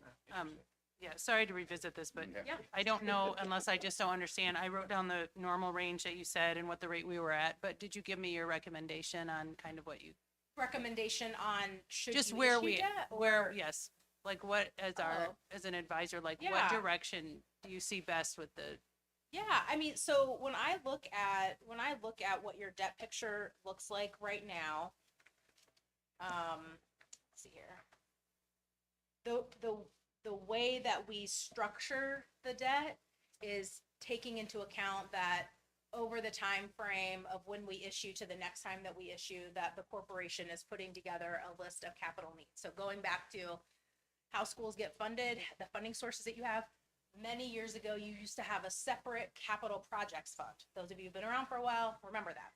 Yeah, sorry to revisit this, but Yeah. I don't know unless I just don't understand. I wrote down the normal range that you said and what the rate we were at, but did you give me your recommendation on kind of what you, Recommendation on should just you where issue we, debt, where, or- yes, like what, as an advisor, like what Yeah. direction do you see best with the, Yeah, I mean, so when I look at what your debt picture looks like right now, let's see here. The way that we structure the debt is taking into account that over the time frame of when we issue to the next time that we issue, that the corporation is putting together a list of capital needs. So going back to how schools get funded, the funding sources that you have. Many years ago, you used to have a separate capital projects fund. Those of you who've been around for a while, remember that.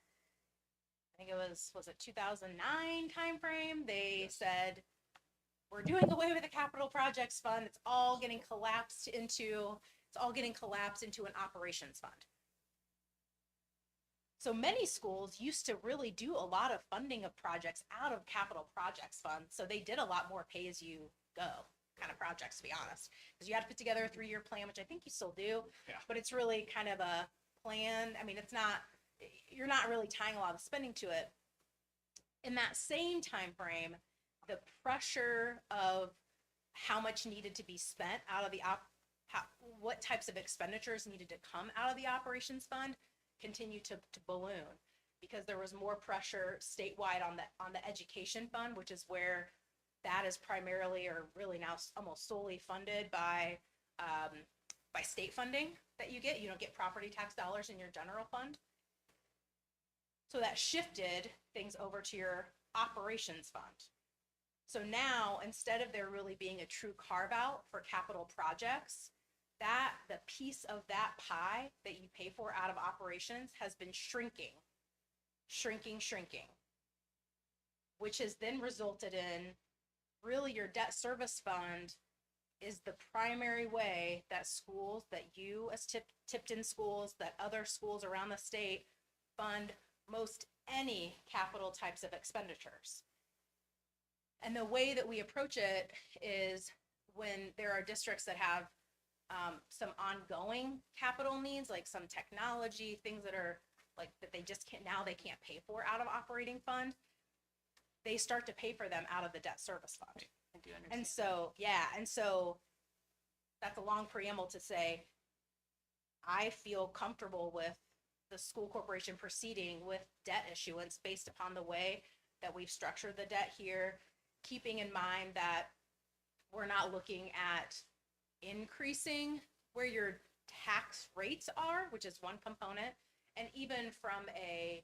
I think it was it 2009 timeframe? They said, we're doing away with the capital projects fund. It's all getting collapsed into an operations fund. So many schools used to really do a lot of funding of projects out of capital projects fund. So they did a lot more pay as you go kind of projects, to be honest, because you had to put together a 3-year plan, which I think you still do. Yeah. But it's really kind of a plan. I mean, you're not really tying a lot of spending to it. In that same time frame, the pressure of how much needed to be spent out of what types of expenditures needed to come out of the operations fund continued to balloon, because there was more pressure statewide on the education fund, which is where that is primarily, or really now almost solely, funded by state funding that you get. You don't get property tax dollars in your general fund. So that shifted things over to your operations fund. So now, instead of there really being a true carve out for capital projects, the piece of that pie that you pay for out of operations has been shrinking, which has then resulted in really your debt service fund is the primary way that schools, that you as Tipton schools, that other schools around the state fund most any capital types of expenditures. And the way that we approach it is when there are districts that have some ongoing capital needs, like some technology, things that are like that they just can't, now they can't pay for out of operating fund, they start to pay for them out of the debt service fund. I do understand. And so, yeah, and so that's a long preamble to say, I feel comfortable with the school corporation proceeding with debt issuance based upon the way that we've structured the debt here, keeping in mind that we're not looking at increasing where your tax rates are, which is one component. And even from a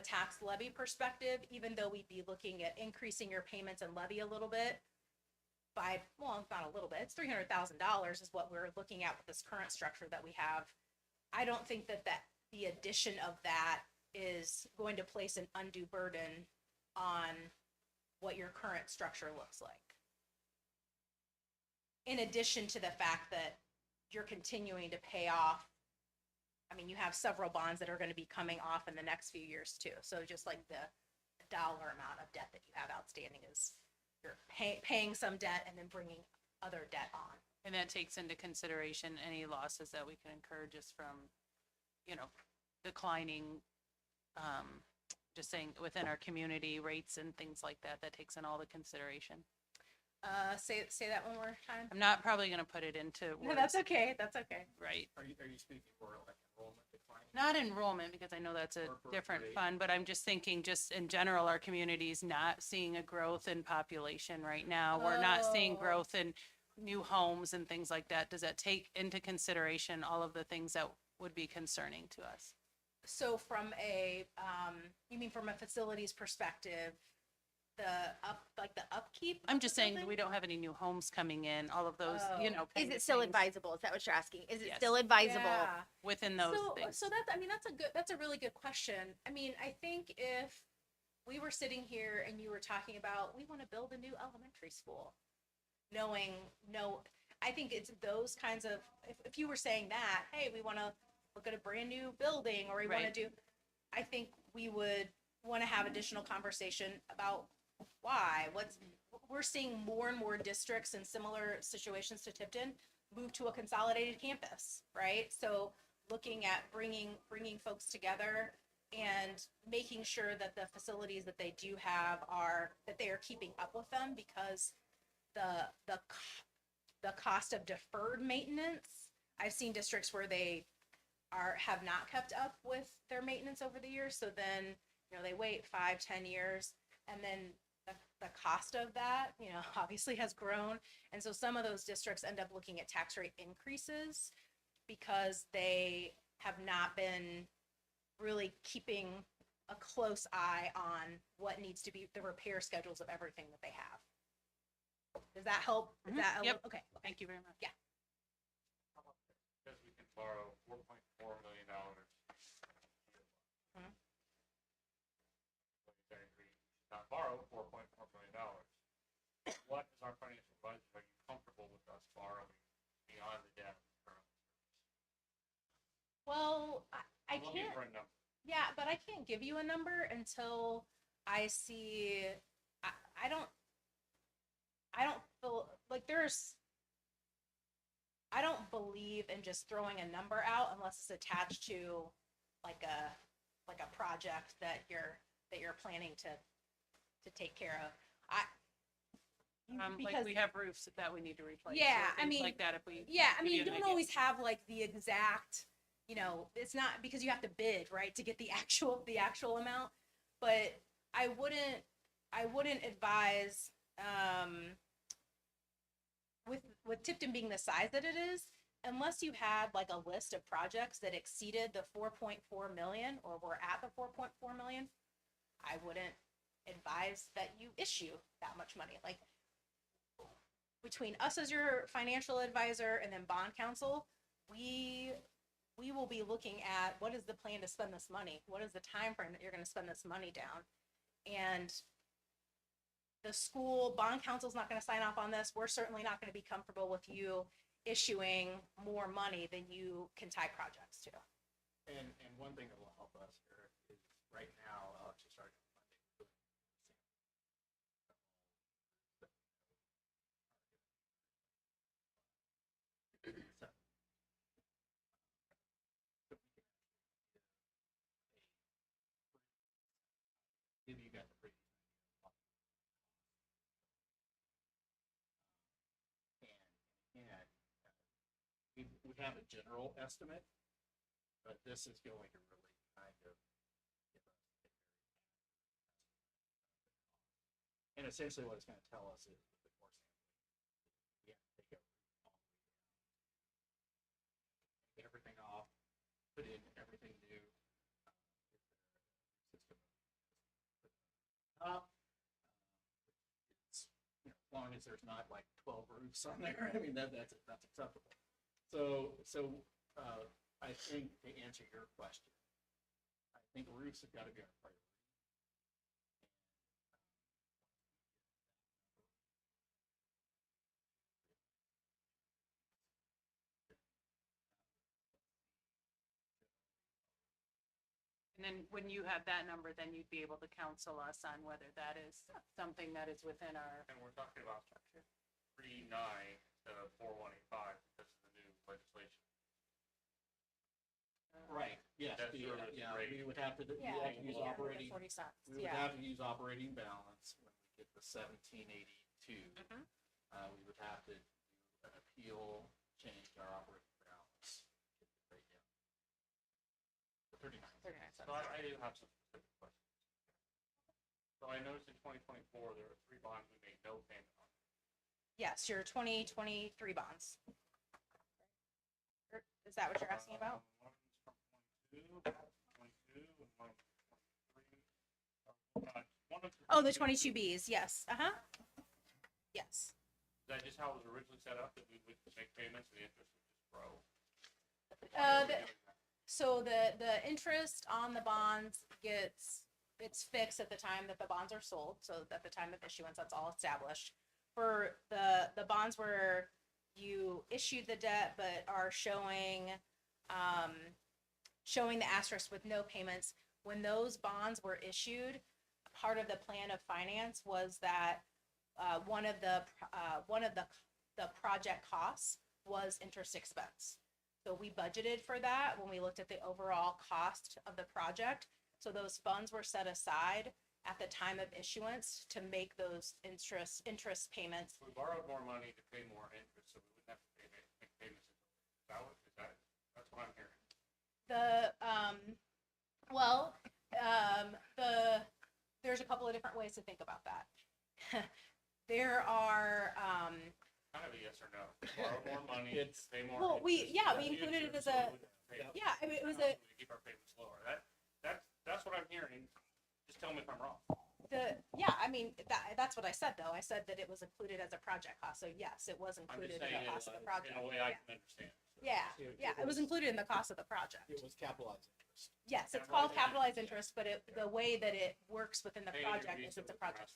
tax levy perspective, even though we'd be looking at increasing your payments and levy a little bit by, well, not a little bit, it's $300,000 is what we're looking at with this current structure that we have. I don't think that the addition of that is going to place an undue burden on what your current structure looks like. In addition to the fact that you're continuing to pay off, I mean, you have several bonds that are going to be coming off in the next few years too. So just like the dollar amount of debt that you have outstanding is you're paying some debt and then bringing other debt on. And that takes into consideration any losses that we can incur just from, declining, just saying within our community rates and things like that, that takes in all the consideration. Say that one more time. I'm not probably gonna put it into No, words, that's okay. That's okay. right? Are you speaking for like enrollment decline? Not enrollment, because I know that's a Or growth different rate. fund, but I'm just thinking, just in general, our community's not seeing a growth in population right now. We're not seeing Oh. growth in new homes and things like that. Does that take into consideration all of the things that would be concerning to us? So from a, you mean from a facilities perspective, the upkeep? I'm of just the saying, building? we don't have any new homes coming in, all of those, Oh. Is kind it of still things advisable? Is that what you're asking? Is it Yes. still advisable? Yeah. within those things. So that's, I mean, that's a really good question. I mean, I think if we were sitting here and you were talking about, we want to build a new elementary school, I think it's those kinds of, if you were saying that, hey, we want to look at a brand new building, or we want to Right. do, I think we would want to have additional conversation about why, we're seeing more and more districts in similar situations to Tipton move to a consolidated campus, right? So looking at bringing folks together and making sure that the facilities that they do have that they are keeping up with them, because the cost of deferred maintenance, I've seen districts where they have not kept up with their maintenance over the years. So then, they wait 5-10 years, and then the cost of that, obviously has grown. And so some of those districts end up looking at tax rate increases because they have not been really keeping a close eye on what needs to be the repair schedules of everything that they have. Does that help? Is Mhm. that a Yep. little- okay. Thank you very much. Because we can borrow $4.4 million. Mhm. So you're saying we should not borrow $4.4 million. What is our financial budget? Are you comfortable with us borrowing beyond the debt? Well, I I'm looking can't. for a number. Yeah, but I can't give you a number until I see, I don't feel like I don't believe in just throwing a number out unless it's attached to like a project that you're planning to take care of. Like because- we have roofs that we need to replace. or Yeah, I things mean, like that, if we. Yeah, I give mean, you an don't idea. always have like the exact, it's not because you have to bid, right, to get the actual amount. But I wouldn't advise, with Tipton being the size that it is, unless you had like a list of projects that exceeded the 4.4 million or were at the 4.4 million, I wouldn't advise that you issue that much money. Like, between us as your financial advisor and then bond counsel, we will be looking at what is the plan to spend this money? What is the time frame that you're gonna spend this money down? And the school bond council's not gonna sign off on this. We're certainly not gonna be comfortable with you issuing more money than you can tie projects to. And one thing that will help us, Eric, is right now, actually starting on Monday. So, give you guys a pretty and we have a general estimate, but this is going to really kind of give us a very and essentially what it's going to tell us is with the core sampling, we have to take everything all the way down, take everything off, put in everything new. System up. It's, you know, as long as there's not like 12 roofs on there, I mean that's acceptable. So I think to answer your question, I think roofs have got to be our priority. And then when you have that number, then you'd be able to counsel us on whether that is something that is within our. And we're talking about 3.9 instead of 4.185 because of the new legislation. Right, yes, Debt service rate. we would have to, we Yeah, have to use yeah, operating, 40 cents, we would yeah. have to use operating balance when we get the 1782. Mhm. We would have to do an appeal, change our operating balance, get the rate down. 39. 39 cents. So I do have some specific questions. So I noticed in 2024, there were 3 bonds we made no payment on. Yes, your 2023 bonds. Is that what you're asking about? One of them's from 22, and one of them's from 23. One of Oh, the 22Bs, yes, uh-huh. Yes. Is that just how it was originally set up, that we would make payments and the interest would just grow? Why Uh, are we the- doing that? So the interest on the bonds it's fixed at the time that the bonds are sold, so at the time of issuance, that's all established. For the bonds where you issued the debt but are showing the asterisk with no payments, when those bonds were issued, part of the plan of finance was that one of the project costs was interest expense. So we budgeted for that when we looked at the overall cost of the project. So those funds were set aside at the time of issuance to make those interest payments. We borrowed more money to pay more interest, so we wouldn't have to make payments. That's what I'm hearing. There's a couple of different ways to think about that. There are, Kind of a yes or no. Borrow more money, It's- pay more Well, we interest. included it as So we a, wouldn't have to pay it. yeah, I mean, it was To keep our payments lower. That's what I'm hearing. Just tell me if I'm wrong. I mean, that's what I said, though. I said that it was included as a project cost, so yes, it was I'm included just in saying the it cost of the in project. a way I Yeah. can understand. Yeah, it was included in the cost of the project. It was capitalized interest. Yes, it's called capitalized interest, but the way that it works within the Pay project your is it's a visa with project.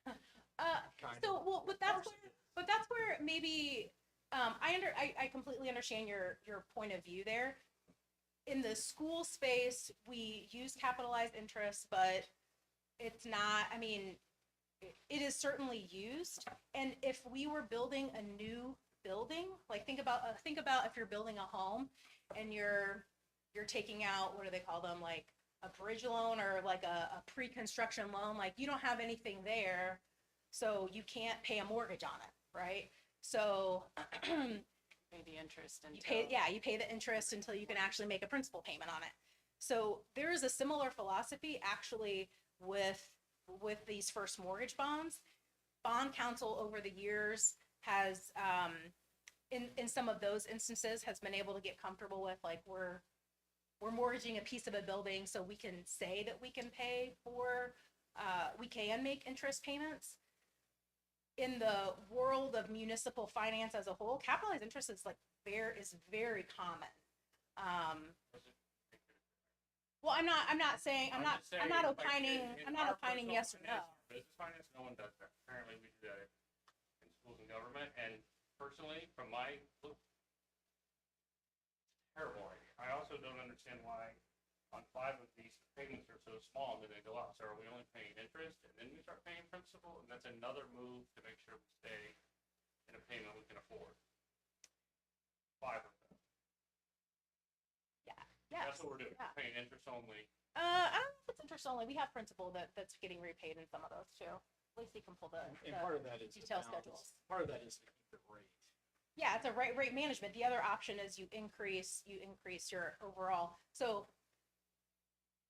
MasterCard. So, well, but that's where maybe, I completely understand your point of view there. In the school space, we use capitalized interest, but it's not, I mean, it is certainly used. And if we were building a new building, like think about if you're building a home and you're taking out, what do they call them? Like a bridge loan or like a pre-construction loan, like you don't have anything there, so you can't pay a mortgage on it, right? So Pay the interest you until. pay the interest until you can actually make a principal payment on it. So there is a similar philosophy actually with these first mortgage bonds. Bond counsel over the years has, in some of those instances, has been able to get comfortable with, like, we're mortgaging a piece of a building, so we can say that we can pay for, we can make interest payments. in the world of municipal finance as a whole, capitalized interest is very common. Well, I'm not saying, I'm not just saying, like, in our personal yes or no. finance, Business finance, no one does that. Apparently, we do that in schools and government, and personally, from my look, terrible idea. I also don't understand why on 5 of these payments are so small and then they go out. So are we only paying interest and then we start paying principal? And that's another move to make sure we stay in a payment we can afford. 5 of them. Yeah. That's what we're doing, Yeah. paying interest only. I don't know if it's interest only. We have principal that's getting repaid in some of those too. Lacey can pull And part of that is the detail balance. schedules. Part of that is to keep the rate. Yeah, it's a rate management. The other option is you increase your overall. So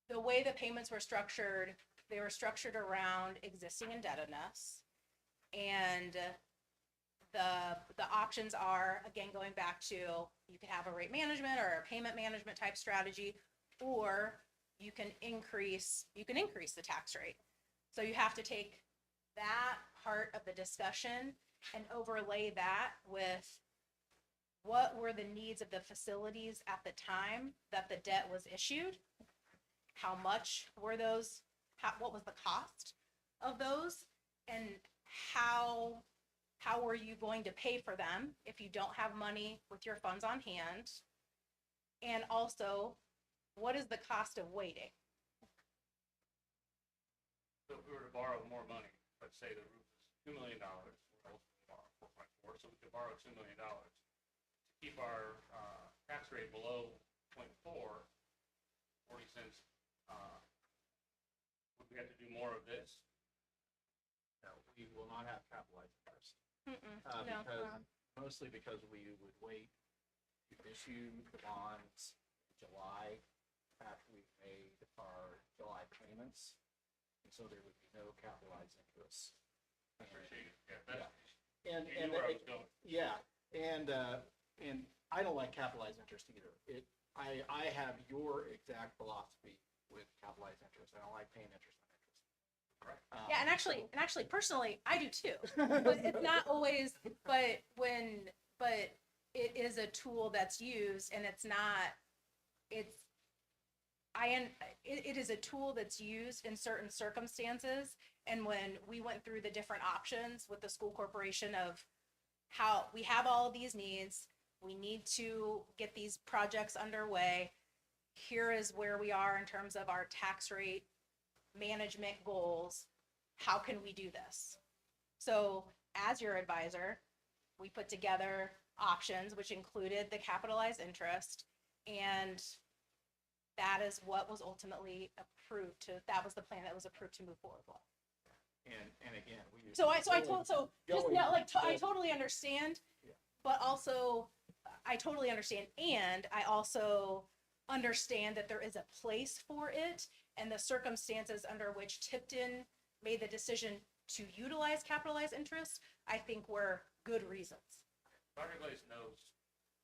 the way the payments were structured, they were structured around existing indebtedness. And the options are, again, going back to, you could have a rate management or a payment management type strategy, or you can increase the tax rate. So you have to take that part of the discussion and overlay that with what were the needs of the facilities at the time that the debt was issued? How much were those? What was the cost of those? And how are you going to pay for them if you don't have money with your funds on hand? And also, what is the cost of waiting? So if we were to borrow more money, let's say the roof is $2 million, we're ultimately borrow 4.4, so we could borrow $2 million. To keep our tax rate below 0.4, 40 cents, would we have to do more of this? No, we will not have capitalized interest. No. Mostly because we would wait to issue the bonds in July after we've made our July payments. And so there would be no capitalized interest. I appreciate it. Yeah, that's, And, you and, knew where I was going. yeah, and I don't like capitalized interest either. I have your exact philosophy with capitalized interest. I don't like paying interest on interest. Correct. Yeah, and actually, personally, I do too. But it's not always. But it is a tool that's used, and it's not. It is a tool that's used in certain circumstances. And when we went through the different options with the school corporation of how we have all of these needs, we need to get these projects underway. Here is where we are in terms of our tax rate management goals. How can we do this? So as your advisor, we put together options, which included the capitalized interest, and that is what was ultimately approved that was the plan that was approved to move forward with. And again, we. I totally understand, Yeah. but also I totally understand, and I also understand that there is a place for it, and the circumstances under which Tipton made the decision to utilize capitalized interest, I think were good reasons. Dr. Glaze knows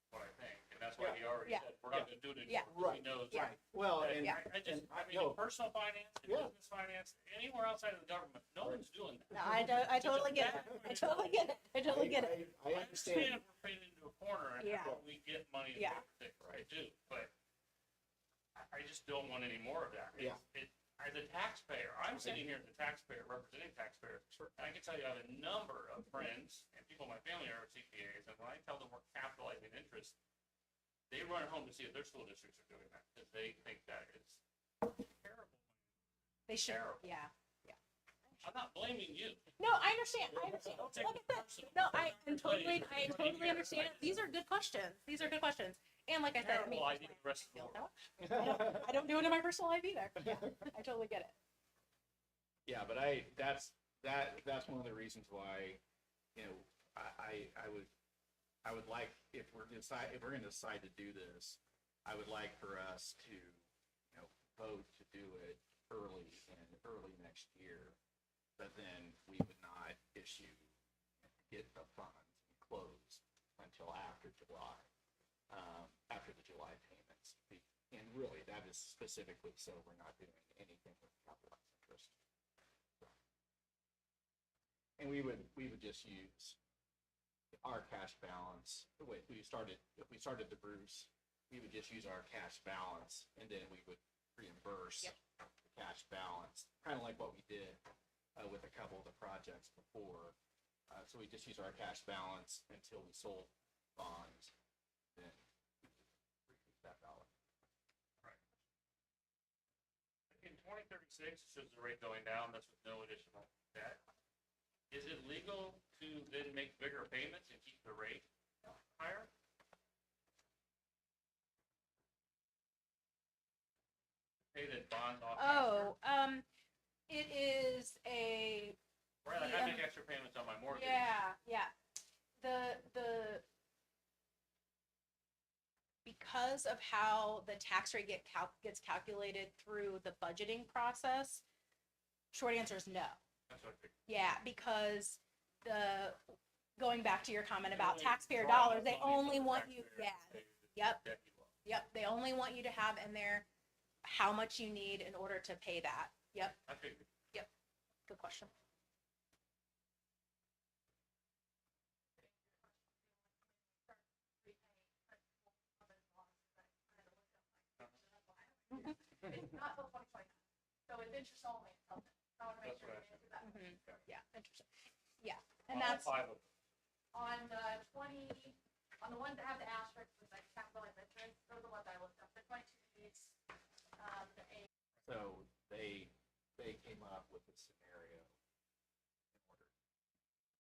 what I think, and that's why he already Yeah. said, we're not gonna do it Yeah. anymore. He knows. Yeah. Right, well, and. Yeah. I and mean, no, in personal finance, in Yeah. business finance, anywhere outside of the government, no one's doing that. No, I totally get it. I totally get it. I totally get it. I understand. We're painted into a corner and Yeah. how we get money to Yeah. pay for things. I do, but I just don't want any more of that. Yeah. As a taxpayer, I'm sitting here as a taxpayer, representing taxpayers. And I can tell you, I have a number of friends and people in my family are CPAs, and when I tell them we're capitalizing interest, they run home to see if their school districts are doing that, because they think that it's terrible. They should. Terrible. Yeah. I'm not blaming you. No, I understand. I understand. Don't take Like it I said, personally. no, I totally understand. These are good questions. And like I said, I mean, Terrible idea the rest of the world. I don't do it in my personal life either. Yeah, I totally get it. Yeah, but that's one of the reasons why, I would like, if we're gonna decide to do this, I would like for us to, vote to do it early next year. But then we would not get the funds and close until after July, after the July payments. And really, that is specifically so we're not doing anything with capitalized interest. And we would just use our cash balance. If we started the Bruce, we would just use our cash balance and then we would reimburse Yep. the cash balance, kind of like what we did with a couple of the projects before. So we just use our cash balance until we sold bonds, then we could recoup that dollar. In 2036, it shows the rate going down, that's with no additional debt. Is it legal to then make bigger payments and keep the rate higher? Pay the bond off Oh, faster? it is a, Right, like I make extra payments on my mortgage. yeah. The because of how the tax rate gets calculated through the budgeting process, short answer is no. That's what I figured. Yeah, because going back to your comment about Only taxpayer draw dollars, they money from only the want you, taxpayer yeah, to pay the yep, debt you owe. yep, they only want you to have in there how much you need in order to pay that. Yep, I figured. good question. It's not till 2029, so it's interest only. So I want to make That's sure what I you answer that. Yeah, interesting. Yeah, and All that's, five of them. On the 20, on the ones that have the asterisk with like capitalized interest, those are the ones I looked up. The 22 piece, the A. So they came up with a scenario in order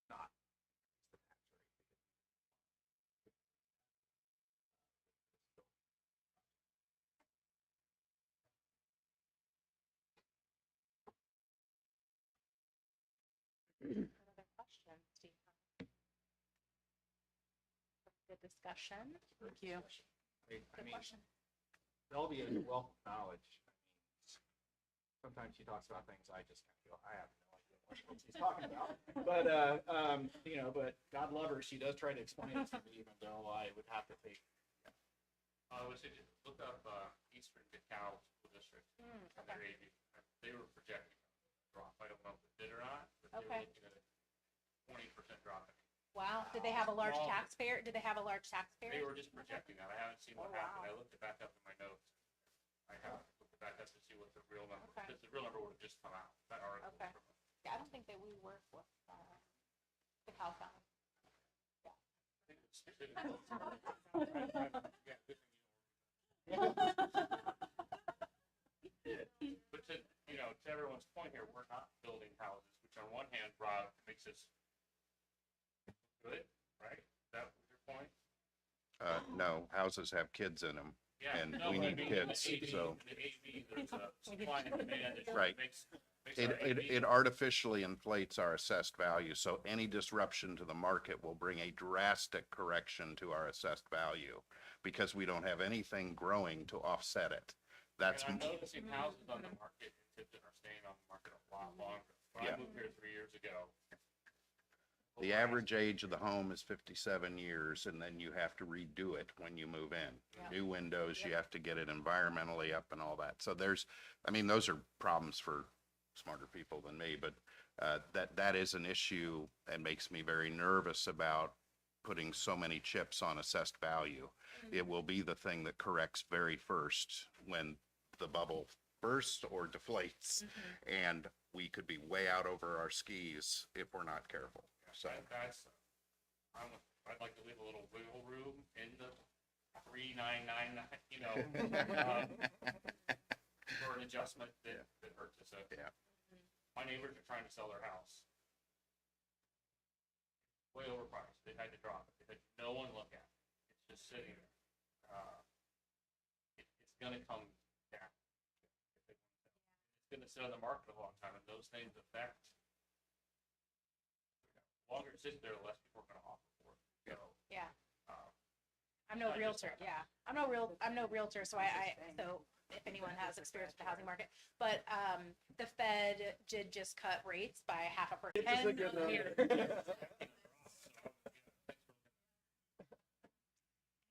not to increase the tax rate. another question, Steve. Good discussion. Thank you. I Good mean, question. there'll be a wealth of knowledge. I mean, sometimes she talks about things I just kind of go, I have no idea what she's talking about. But, you know, but God love her, she does try to explain it to me, even though I would have to take. I would say just look up Eastern DeKalb School District and their AV. They were projecting a drop. I don't know if it did or not, but they Okay. were looking at a 20% drop. Wow, did they have a large Wow. taxpayer? Did they have a large taxpayer? They were just projecting that. I haven't seen what Oh, happened. wow. I looked it back up in my notes. I haven't looked it back up to see what the real number, Okay. because the real number would have just come out. That article. was Okay. from- Yeah, I don't think that we work with the Cal County. I think it's specific. Yeah, good thing you know. But to, you know, to everyone's point here, we're not building houses, which on one hand, Rob, makes us good, right? Is that your point? No, houses have kids in them. Yeah. And no, we but I need mean, in the kids, AV so- in the AV, there's a supply and demand that Right. makes It, our AV. it artificially inflates our assessed value, so any disruption to the market will bring a drastic correction to our assessed value because we don't have anything growing to offset it. That's, And I'm noticing houses on the market in Tipton are staying on the market a lot longer. When I Yeah. moved here 3 years ago. the average age of the home is 57 years, and then you have to redo it when you move in. Yeah. New windows, you have to get it environmentally up and all that. So there's, I mean, those are problems for smarter people than me, but that is an issue and makes me very nervous about putting so many chips on assessed value. It will be the thing that corrects very first when the bubble bursts or deflates, and we could be way out over our skis if we're not careful. So, That's, I'd like to leave a little wiggle room in the 3999, you know, for an adjustment that hurts us. So Yeah. my neighbors are trying to sell their house. Way overpriced. They had to drop it. They had no one look at it. It's just sitting there. It's gonna come down. It's gonna sit on the market a long time, and those things affect. The longer it sits there, the less people are gonna offer for it. So, Yeah, uh, I'm no I just- realtor, yeah. I'm no realtor, so so if anyone has experience with the housing market. But, the Fed did just cut rates by 0.5%. It's a good number.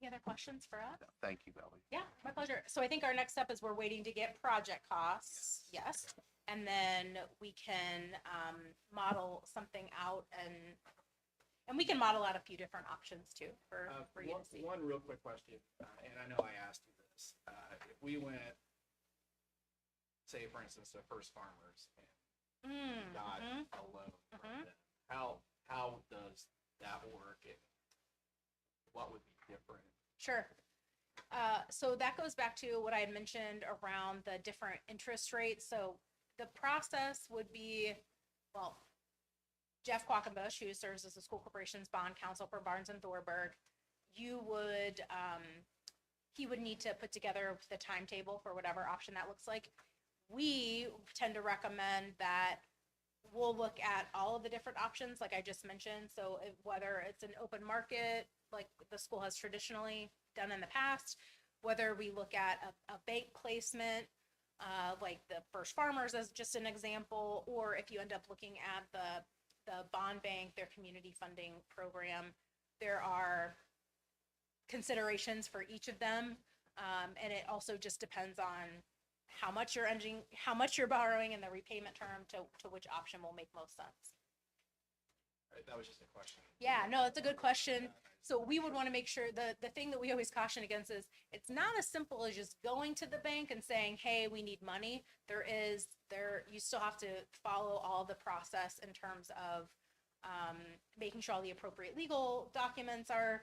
Any other questions for us? thank you, Belly. Yeah, my pleasure. So I think our next step is we're waiting to get project costs. Yes. And then we can model something out, and we can model out a few different options too for you to see. One real quick question, and I know I asked you this. If we went, say, for instance, to First Farmers and got a loan from them, how does that work? And what would be different? Sure. So that goes back to what I had mentioned around the different interest rates. So the process would be, well, Jeff Quackenbush, who serves as the school corporation's bond counsel for Barnes and Thornburg, he would need to put together the timetable for whatever option that looks like. We tend to recommend that we'll look at all of the different options, like I just mentioned. So whether it's an open market, like the school has traditionally done in the past, whether we look at a bank placement, like the First Farmers as just an example, or if you end up looking at the bond bank, their community funding program, there are considerations for each of them. And it also just depends on how much you're borrowing and the repayment term to which option will make most sense. Right, that was just a question. Yeah, no, it's a good question. So we would want to make sure the thing that we always caution against is it's not as simple as just going to the bank and saying, hey, we need money. You still have to follow all the process in terms of making sure all the appropriate legal documents are,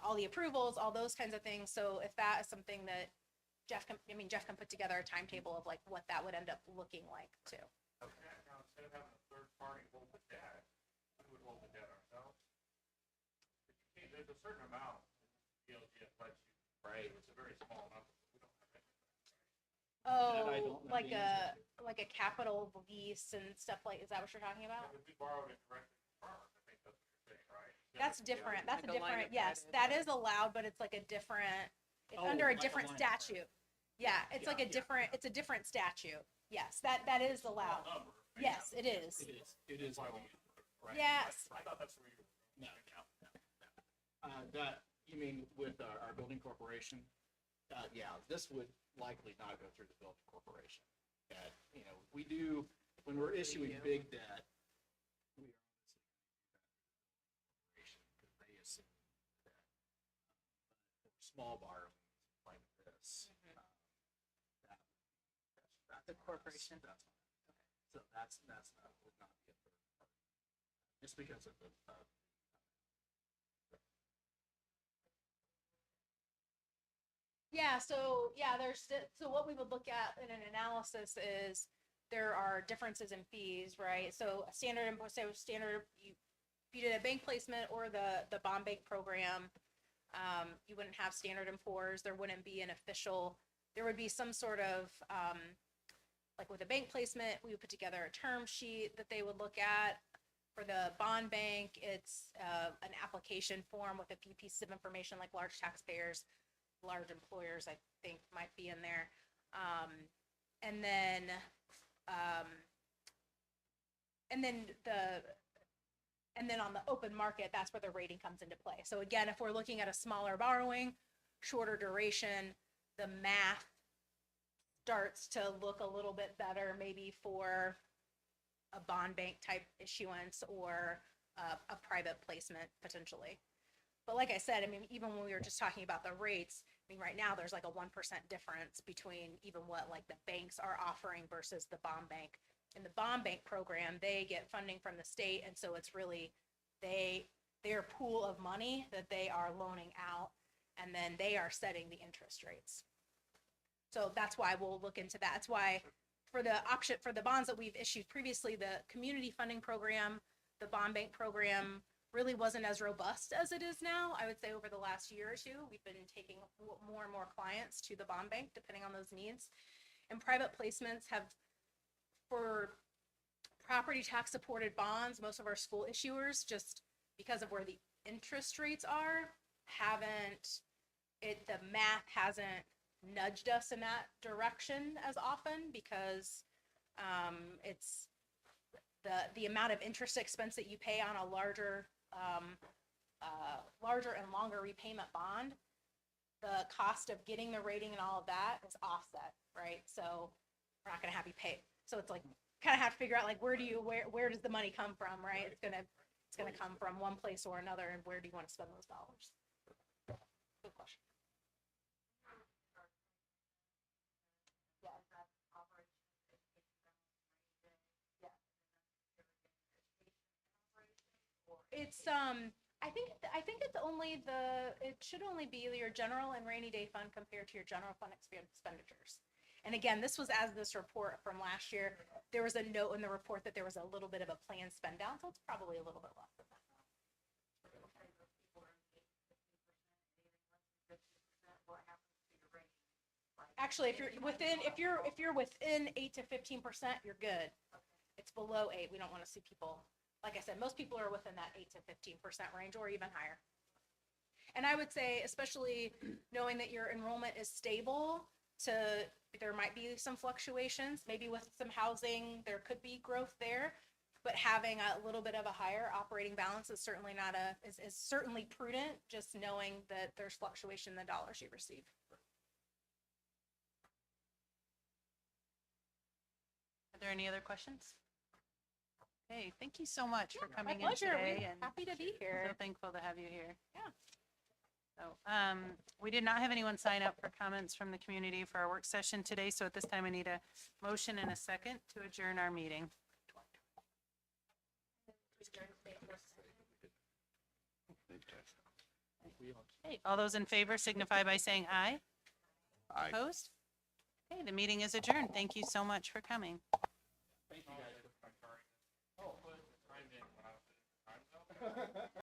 all the approvals, all those kinds of things. So if that is something that Jeff can put together a timetable of like what that would end up looking like too. Okay, now instead of having a third party hold the debt, we would hold the debt ourselves. But you can't, there's a certain amount the LGF lets you, Right. it's a very small number, we don't have it. Oh, I don't know like the like a capital lease and stuff like, is that what you're talking about? If we borrowed it directly from farmers, I think that's what you're saying, right? That's different. That's Like a a line different, of yes, credit. that is allowed, but it's like a different, it's Oh, under a like a different line of credit. statute. Yeah, it's like a Yeah. different, it's a different statute. Yes, that is allowed. Small number. maybe Yes, not- it is. It is. Why we use it. Right. Yes. I thought that's where you were. No. That, you mean with our building corporation? Yeah, this would likely not go through the building corporation. That, we do, when we're issuing big debt, we are obviously going to do that through the corporation because they assume that. But for small borrowings like this, that's The corporation. That's fine. So that's not, would not be a third party. Just because of the, Yeah, so so what we would look at in an analysis is there are differences in fees, right? So if you did a bank placement or the bond bank program, you wouldn't have Standard & Poor's. There wouldn't be there would be some sort of, like with a bank placement, we would put together a term sheet that they would look at. For the bond bank, it's an application form with a few pieces of information like large taxpayers, large employers, I think might be in there. And then on the open market, that's where the rating comes into play. So again, if we're looking at a smaller borrowing, shorter duration, the math starts to look a little bit better maybe for a bond bank type issuance or a private placement potentially. But like I said, even when we were just talking about the rates, right now there's like a 1% difference between even what like the banks are offering versus the bond bank. In the bond bank program, they get funding from the state, and so it's really their pool of money that they are loaning out, and then they are setting the interest rates. So that's why we'll look into that. That's why for the bonds that we've issued previously, the community funding program, the bond bank program really wasn't as robust as it is now. I would say over the last year or two, we've been taking more and more clients to the bond bank depending on those needs. And private placements have, for property tax supported bonds, most of our school issuers, just because of where the interest rates are, the math hasn't nudged us in that direction as often because it's the amount of interest expense that you pay on a larger and longer repayment bond, the cost of getting the rating and all of that is offset, right? So we're not going to have you pay. So it's like, kind of have to figure out like, where does the money come from, right? It's gonna come from one place or another, and where do you want to spend those dollars? Good question. It's, I think it's only it should only be your general and rainy day fund compared to your general fund expenditures. And again, this was as this report from last year. There was a note in the report that there was a little bit of a planned spend down, so it's probably a little bit less than that. Actually, if you're within 8 to 15%, you're good. It's below 8. We don't want to see people, like I said, most people are within that 8 to 15% range or even higher. And I would say, especially knowing that your enrollment is stable, there might be some fluctuations, maybe with some housing, there could be growth there, but having a little bit of a higher operating balance is certainly is certainly prudent, just knowing that there's fluctuation in the dollars you receive. Are there any other questions? Hey, thank you so much for My coming in pleasure. today, We're and happy to be so here. thankful to have you here. Yeah. So, we did not have anyone sign up for comments from the community for our work session today, so at this time I need a motion and a second to adjourn our meeting. Okay, all those in favor signify by saying aye. Aye. Opposed? Okay, the meeting is adjourned. Thank you so much for coming. Thank you guys. Oh, time in when I was in time zone.